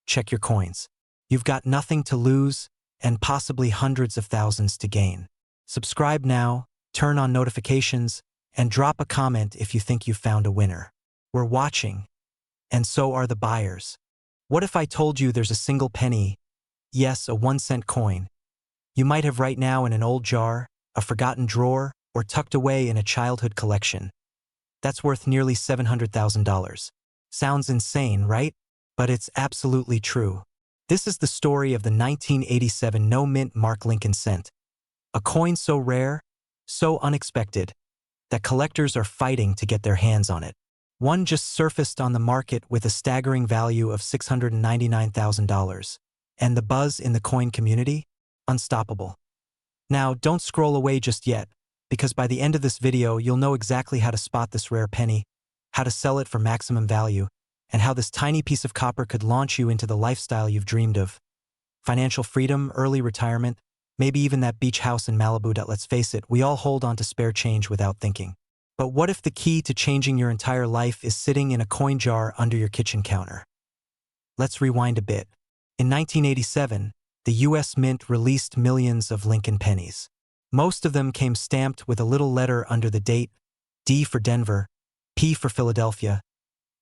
Check your coins. You've got nothing to lose and possibly hundreds of thousands to gain. Subscribe now, turn on notifications, and drop a comment if you think you've found a winner. We're watching, and so are the buyers. What if I told you there's a single penny, yes, a 1-cent coin, you might have right now in an old jar, a forgotten drawer, or tucked away in a childhood collection? That's worth nearly $700,000. Sounds insane, right? But it's absolutely true. This is the story of the 1987 no-mint mark Lincoln cent. A coin so rare, so unexpected, that collectors are fighting to get their hands on it. One just surfaced on the market with a staggering value of $699,000. And the buzz in the coin community? Unstoppable. Now, don't scroll away just yet, because by the end of this video, you'll know exactly how to spot this rare penny, how to sell it for maximum value, and how this tiny piece of copper could launch you into the lifestyle you've dreamed of. Financial freedom, early retirement, maybe even that beach house in Malibu that, let's face it, we all hold on to spare change without thinking. But what if the key to changing your entire life is sitting in a coin jar under your kitchen counter? Let's rewind a bit. In 1987, the U.S. Mint released millions of Lincoln pennies. Most of them came stamped with a little letter under the date, D for Denver, P for Philadelphia,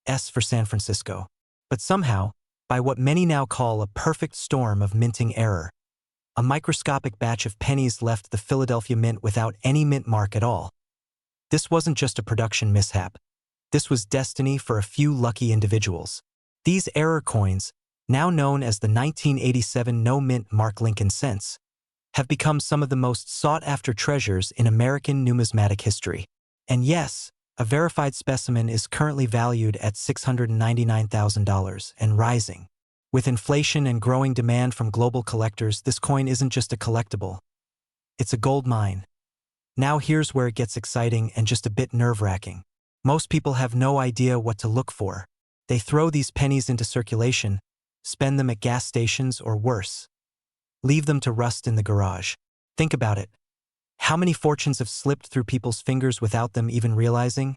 S for San Francisco. But somehow, by what many now call a perfect storm of minting error, a microscopic batch of pennies left the Philadelphia Mint without any mint mark at all. This wasn't just a production mishap. This was destiny for a few lucky individuals. These error coins, now known as the 1987 no-mint mark Lincoln cents, have become some of the most sought-after treasures in American numismatic history. And yes, a verified specimen is currently valued at $699,000 and rising. With inflation and growing demand from global collectors, this coin isn't just a collectible. It's a gold mine. Now here's where it gets exciting and just a bit nerve-wracking. Most people have no idea what to look for. They throw these pennies into circulation, spend them at gas stations or worse, leave them to rust in the garage. Think about it. How many fortunes have slipped through people's fingers without them even realizing?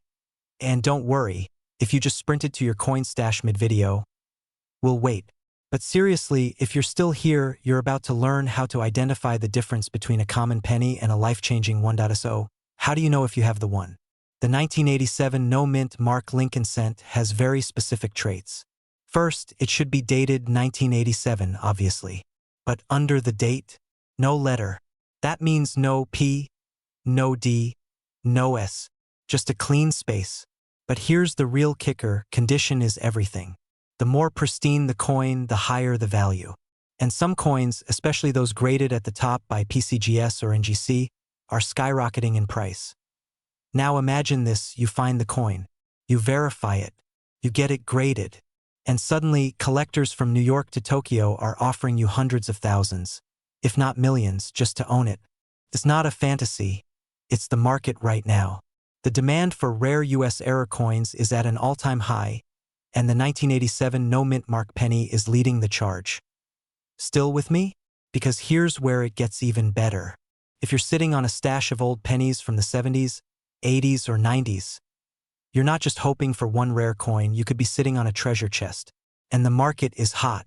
And don't worry, if you just sprinted to your coin stash mid-video, we'll wait. But seriously, if you're still here, you're about to learn how to identify the difference between a common penny and a life-changing 1.0. How do you know if you have the one? The 1987 no-mint mark Lincoln cent has very specific traits. First, it should be dated 1987, obviously. But under the date, no letter. That means no P, no D, no S, just a clean space. But here's the real kicker: condition is everything. The more pristine the coin, the higher the value. And some coins, especially those graded at the top by PCGS or NGC, are skyrocketing in price. Now imagine this: you find the coin, you verify it, you get it graded, and suddenly collectors from New York to Tokyo are offering you hundreds of thousands, if not millions, just to own it. It's not a fantasy. It's the market right now. The demand for rare U.S. error coins is at an all-time high, and the 1987 no-mint mark penny is leading the charge. Still with me? Because here's where it gets even better. If you're sitting on a stash of old pennies from the 70s, 80s, or 90s, you're not just hoping for one rare coin, you could be sitting on a treasure chest. And the market is hot.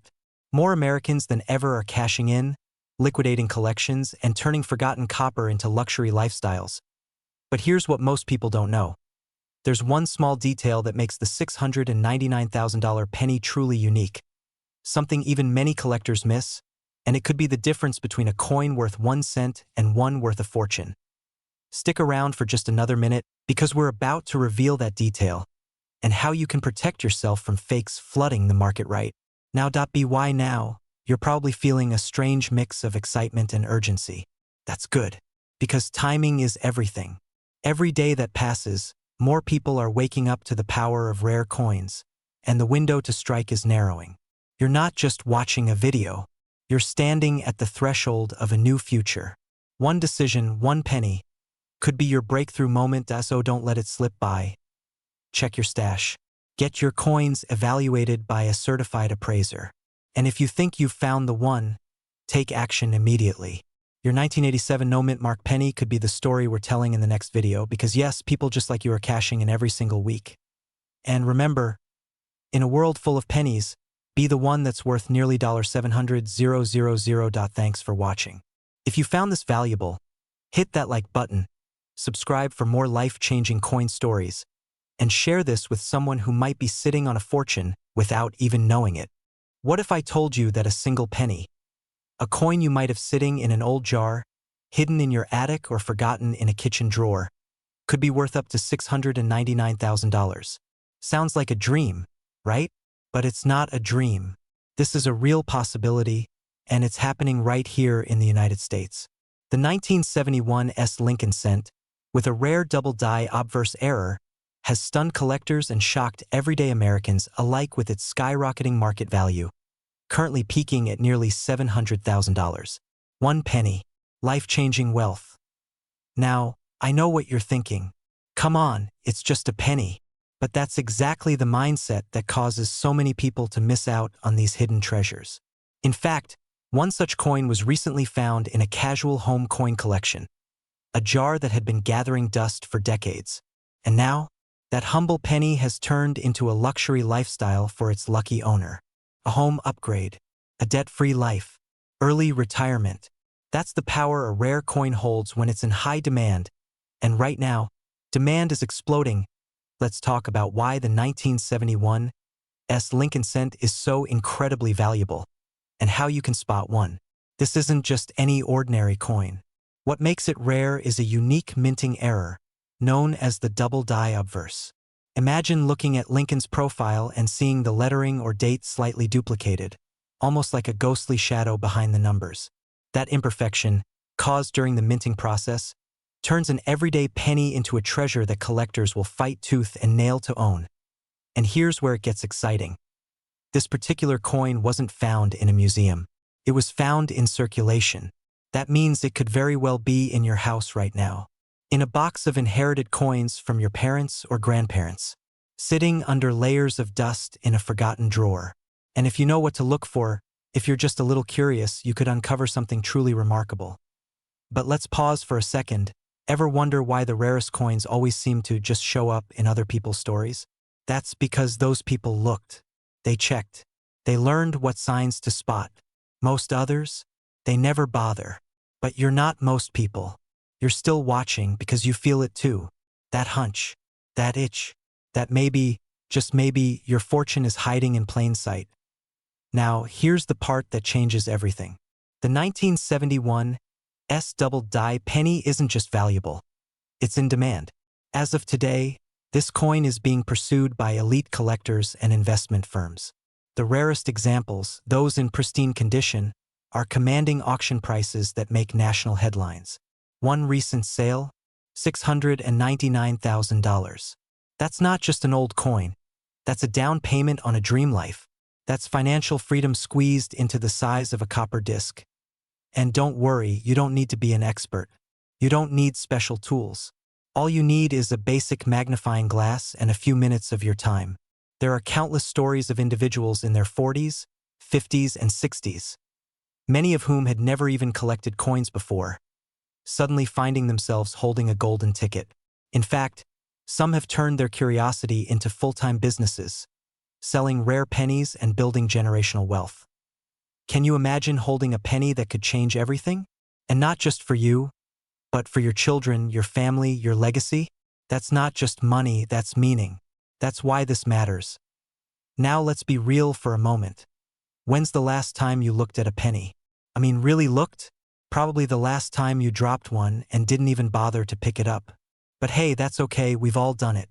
More Americans than ever are cashing in, liquidating collections, and turning forgotten copper into luxury lifestyles. But here's what most people don't know. There's one small detail that makes the $699,000 penny truly unique. Something even many collectors miss, and it could be the difference between a coin worth 1 cent and one worth a fortune. Stick around for just another minute, because we're about to reveal that detail and how you can protect yourself from fakes flooding the market right now. Why now? You're probably feeling a strange mix of excitement and urgency. That's good, because timing is everything. Every day that passes, more people are waking up to the power of rare coins, and the window to strike is narrowing. You're not just watching a video. You're standing at the threshold of a new future. One decision, one penny, could be your breakthrough moment, so don't let it slip by. Check your stash. Get your coins evaluated by a certified appraiser. And if you think you've found the one, take action immediately. Your 1987 no-mint mark penny could be the story we're telling in the next video, because yes, people just like you are cashing in every single week. And remember, in a world full of pennies, be the one that's worth nearly $700,000. Thanks for watching. If you found this valuable, hit that like button, subscribe for more life-changing coin stories, and share this with someone who might be sitting on a fortune without even knowing it. What if I told you that a single penny, a coin you might have sitting in an old jar, hidden in your attic or forgotten in a kitchen drawer, could be worth up to $699,000? Sounds like a dream, right? But it's not a dream. This is a real possibility, and it's happening right here in the United States. The 1971 Lincoln cent, with a rare double-die obverse error, has stunned collectors and shocked everyday Americans alike with its skyrocketing market value, currently peaking at nearly $700,000. One penny, life-changing wealth. Now, I know what you're thinking. Come on, it's just a penny. But that's exactly the mindset that causes so many people to miss out on these hidden treasures. In fact, one such coin was recently found in a casual home coin collection, a jar that had been gathering dust for decades. And now, that humble penny has turned into a luxury lifestyle for its lucky owner. A home upgrade, a debt-free life, early retirement. That's the power a rare coin holds when it's in high demand. And right now, demand is exploding. Let's talk about why the 1971 Lincoln cent is so incredibly valuable, and how you can spot one. This isn't just any ordinary coin. What makes it rare is a unique minting error, known as the double die obverse. Imagine looking at Lincoln's profile and seeing the lettering or date slightly duplicated, almost like a ghostly shadow behind the numbers. That imperfection, caused during the minting process, turns an everyday penny into a treasure that collectors will fight tooth and nail to own. And here's where it gets exciting. This particular coin wasn't found in a museum. It was found in circulation. That means it could very well be in your house right now, in a box of inherited coins from your parents or grandparents, sitting under layers of dust in a forgotten drawer. And if you know what to look for, if you're just a little curious, you could uncover something truly remarkable. But let's pause for a second. Ever wonder why the rarest coins always seem to just show up in other people's stories? That's because those people looked. They checked. They learned what signs to spot. Most others, they never bother. But you're not most people. You're still watching because you feel it too. That hunch, that itch, that maybe, just maybe, your fortune is hiding in plain sight. Now, here's the part that changes everything. The 1971 double die penny isn't just valuable. It's in demand. As of today, this coin is being pursued by elite collectors and investment firms. The rarest examples, those in pristine condition, are commanding auction prices that make national headlines. One recent sale, $699,000. That's not just an old coin. That's a down payment on a dream life. That's financial freedom squeezed into the size of a copper disc. And don't worry, you don't need to be an expert. You don't need special tools. All you need is a basic magnifying glass and a few minutes of your time. There are countless stories of individuals in their 40s, 50s, and 60s, many of whom had never even collected coins before, suddenly finding themselves holding a golden ticket. In fact, some have turned their curiosity into full-time businesses, selling rare pennies and building generational wealth. Can you imagine holding a penny that could change everything? And not just for you, but for your children, your family, your legacy? That's not just money, that's meaning. That's why this matters. Now let's be real for a moment. When's the last time you looked at a penny? I mean, really looked? Probably the last time you dropped one and didn't even bother to pick it up. But hey, that's okay, we've all done it.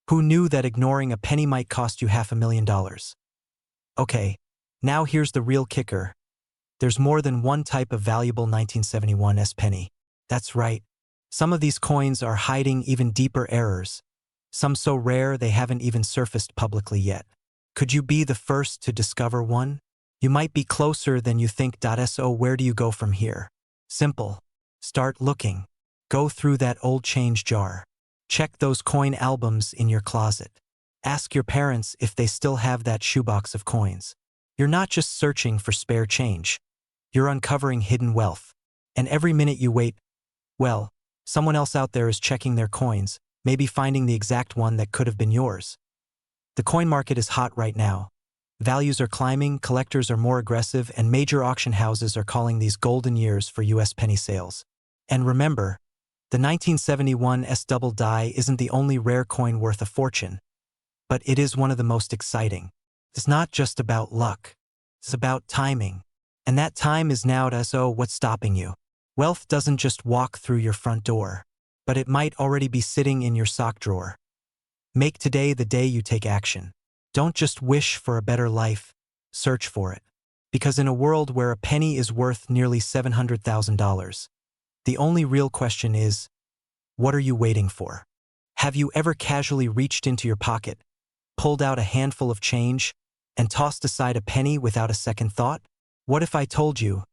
Who knew that ignoring a penny might cost you $500,000? Okay, now here's the real kicker. There's more than one type of valuable 1971 penny. That's right. Some of these coins are hiding even deeper errors. Some so rare they haven't even surfaced publicly yet. Could you be the first to discover one? You might be closer than you think. So where do you go from here? Simple. Start looking. Go through that old change jar. Check those coin albums in your closet. Ask your parents if they still have that shoebox of coins. You're not just searching for spare change. You're uncovering hidden wealth. And every minute you wait, well, someone else out there is checking their coins, maybe finding the exact one that could have been yours. The coin market is hot right now. Values are climbing, collectors are more aggressive, and major auction houses are calling these golden years for US penny sales. And remember, the 1971 double die isn't the only rare coin worth a fortune, but it is one of the most exciting. It's not just about luck. It's about timing. And that time is now. So what's stopping you? Wealth doesn't just walk through your front door, but it might already be sitting in your sock drawer. Make today the day you take action. Don't just wish for a better life, search for it. Because in a world where a penny is worth nearly $700,000, the only real question is, what are you waiting for? Have you ever casually reached into your pocket, pulled out a handful of change, and tossed aside a penny without a second thought? What if I told you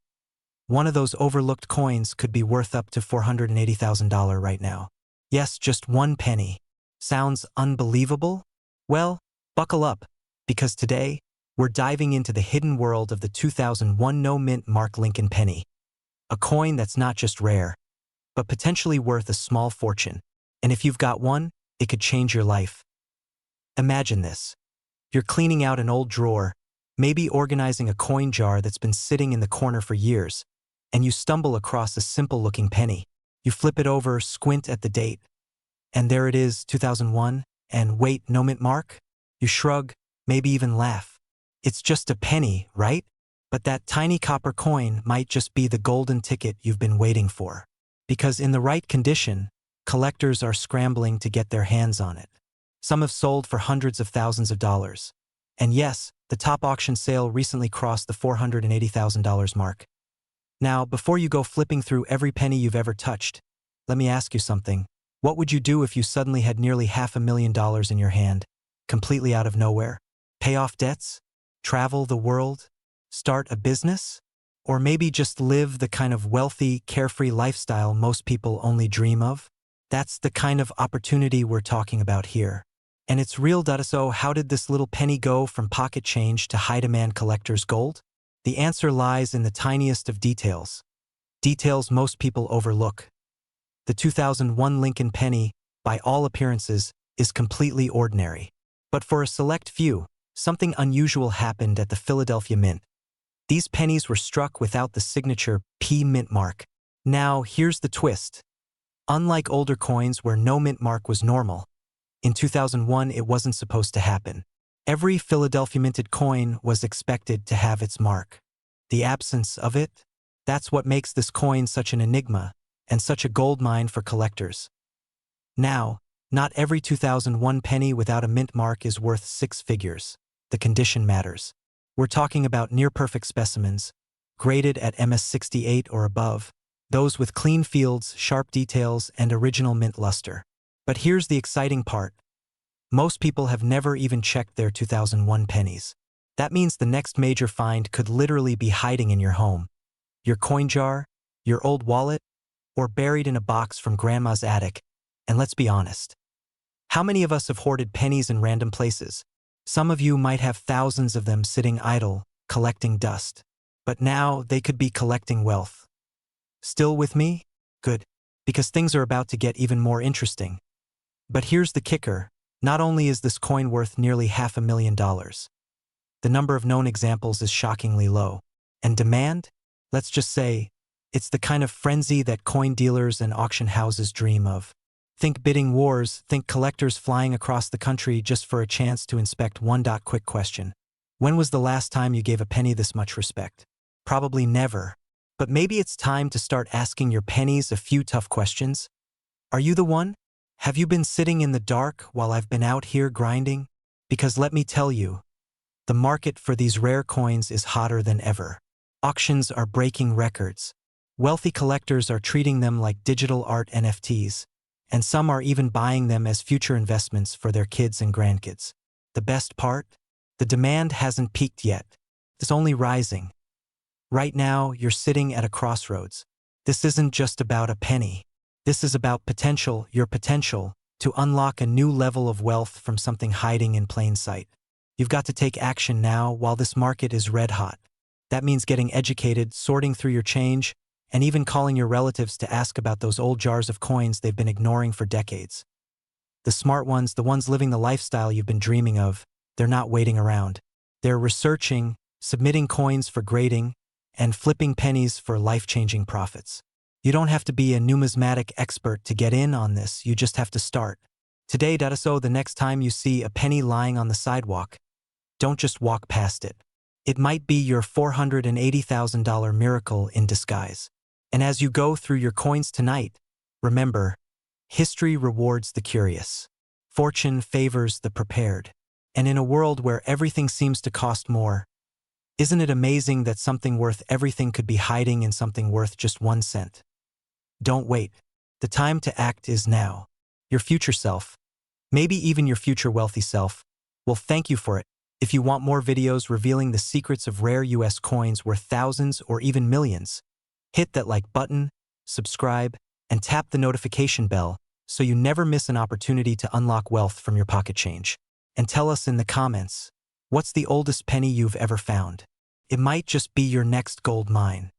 one of those overlooked coins could be worth up to $480,000 right now? Yes, just one penny. Sounds unbelievable? Well, buckle up, because today, we're diving into the hidden world of the 2001 no-mint Mark Lincoln penny, a coin that's not just rare, but potentially worth a small fortune. And if you've got one, it could change your life. Imagine this. You're cleaning out an old drawer, maybe organizing a coin jar that's been sitting in the corner for years, and you stumble across a simple-looking penny. You flip it over, squint at the date, and there it is, 2001, and wait, no mint mark? You shrug, maybe even laugh. It's just a penny, right? But that tiny copper coin might just be the golden ticket you've been waiting for. Because in the right condition, collectors are scrambling to get their hands on it. Some have sold for hundreds of thousands of dollars. And yes, the top auction sale recently crossed the $480,000 mark. Now, before you go flipping through every penny you've ever touched, let me ask you something. What would you do if you suddenly had nearly $500,000 in your hand, completely out of nowhere? Pay off debts? Travel the world? Start a business? Or maybe just live the kind of wealthy, carefree lifestyle most people only dream of? That's the kind of opportunity we're talking about here. And it's real. So how did this little penny go from pocket change to high-demand collector's gold? The answer lies in the tiniest of details. Details most people overlook. The 2001 Lincoln penny, by all appearances, is completely ordinary. But for a select few, something unusual happened at the Philadelphia Mint. These pennies were struck without the signature P mint mark. Now, here's the twist. Unlike older coins where no mint mark was normal, in 2001 it wasn't supposed to happen. Every Philadelphia minted coin was expected to have its mark. The absence of it? That's what makes this coin such an enigma and such a goldmine for collectors. Now, not every 2001 penny without a mint mark is worth six figures. The condition matters. We're talking about near-perfect specimens, graded at MS68 or above, those with clean fields, sharp details, and original mint luster. But here's the exciting part. Most people have never even checked their 2001 pennies. That means the next major find could literally be hiding in your home, your coin jar, your old wallet, or buried in a box from grandma's attic. And let's be honest. How many of us have hoarded pennies in random places? Some of you might have thousands of them sitting idle, collecting dust. But now they could be collecting wealth. Still with me? Good. Because things are about to get even more interesting. But here's the kicker. Not only is this coin worth nearly $500,000, the number of known examples is shockingly low. And demand? Let's just say, it's the kind of frenzy that coin dealers and auction houses dream of. Think bidding wars, think collectors flying across the country just for a chance to inspect one. Quick question. When was the last time you gave a penny this much respect? Probably never. But maybe it's time to start asking your pennies a few tough questions. Are you the one? Have you been sitting in the dark while I've been out here grinding? Because let me tell you, the market for these rare coins is hotter than ever. Auctions are breaking records. Wealthy collectors are treating them like digital art NFTs, and some are even buying them as future investments for their kids and grandkids. The best part? The demand hasn't peaked yet. It's only rising. Right now, you're sitting at a crossroads. This isn't just about a penny. This is about potential, your potential, to unlock a new level of wealth from something hiding in plain sight. You've got to take action now while this market is red hot. That means getting educated, sorting through your change, and even calling your relatives to ask about those old jars of coins they've been ignoring for decades. The smart ones, the ones living the lifestyle you've been dreaming of, they're not waiting around. They're researching, submitting coins for grading, and flipping pennies for life-changing profits. You don't have to be a numismatic expert to get in on this, you just have to start. Today, so the next time you see a penny lying on the sidewalk, don't just walk past it. It might be your $480,000 miracle in disguise. And as you go through your coins tonight, remember, history rewards the curious. Fortune favors the prepared. And in a world where everything seems to cost more, isn't it amazing that something worth everything could be hiding in something worth just 1 cent? Don't wait. The time to act is now. Your future self, maybe even your future wealthy self, will thank you for it. If you want more videos revealing the secrets of rare US coins worth thousands or even millions, hit that like button, subscribe, and tap the notification bell so you never miss an opportunity to unlock wealth from your pocket change. and tell us in the comments, what's the oldest penny you've ever found? It might just be your next gold mine.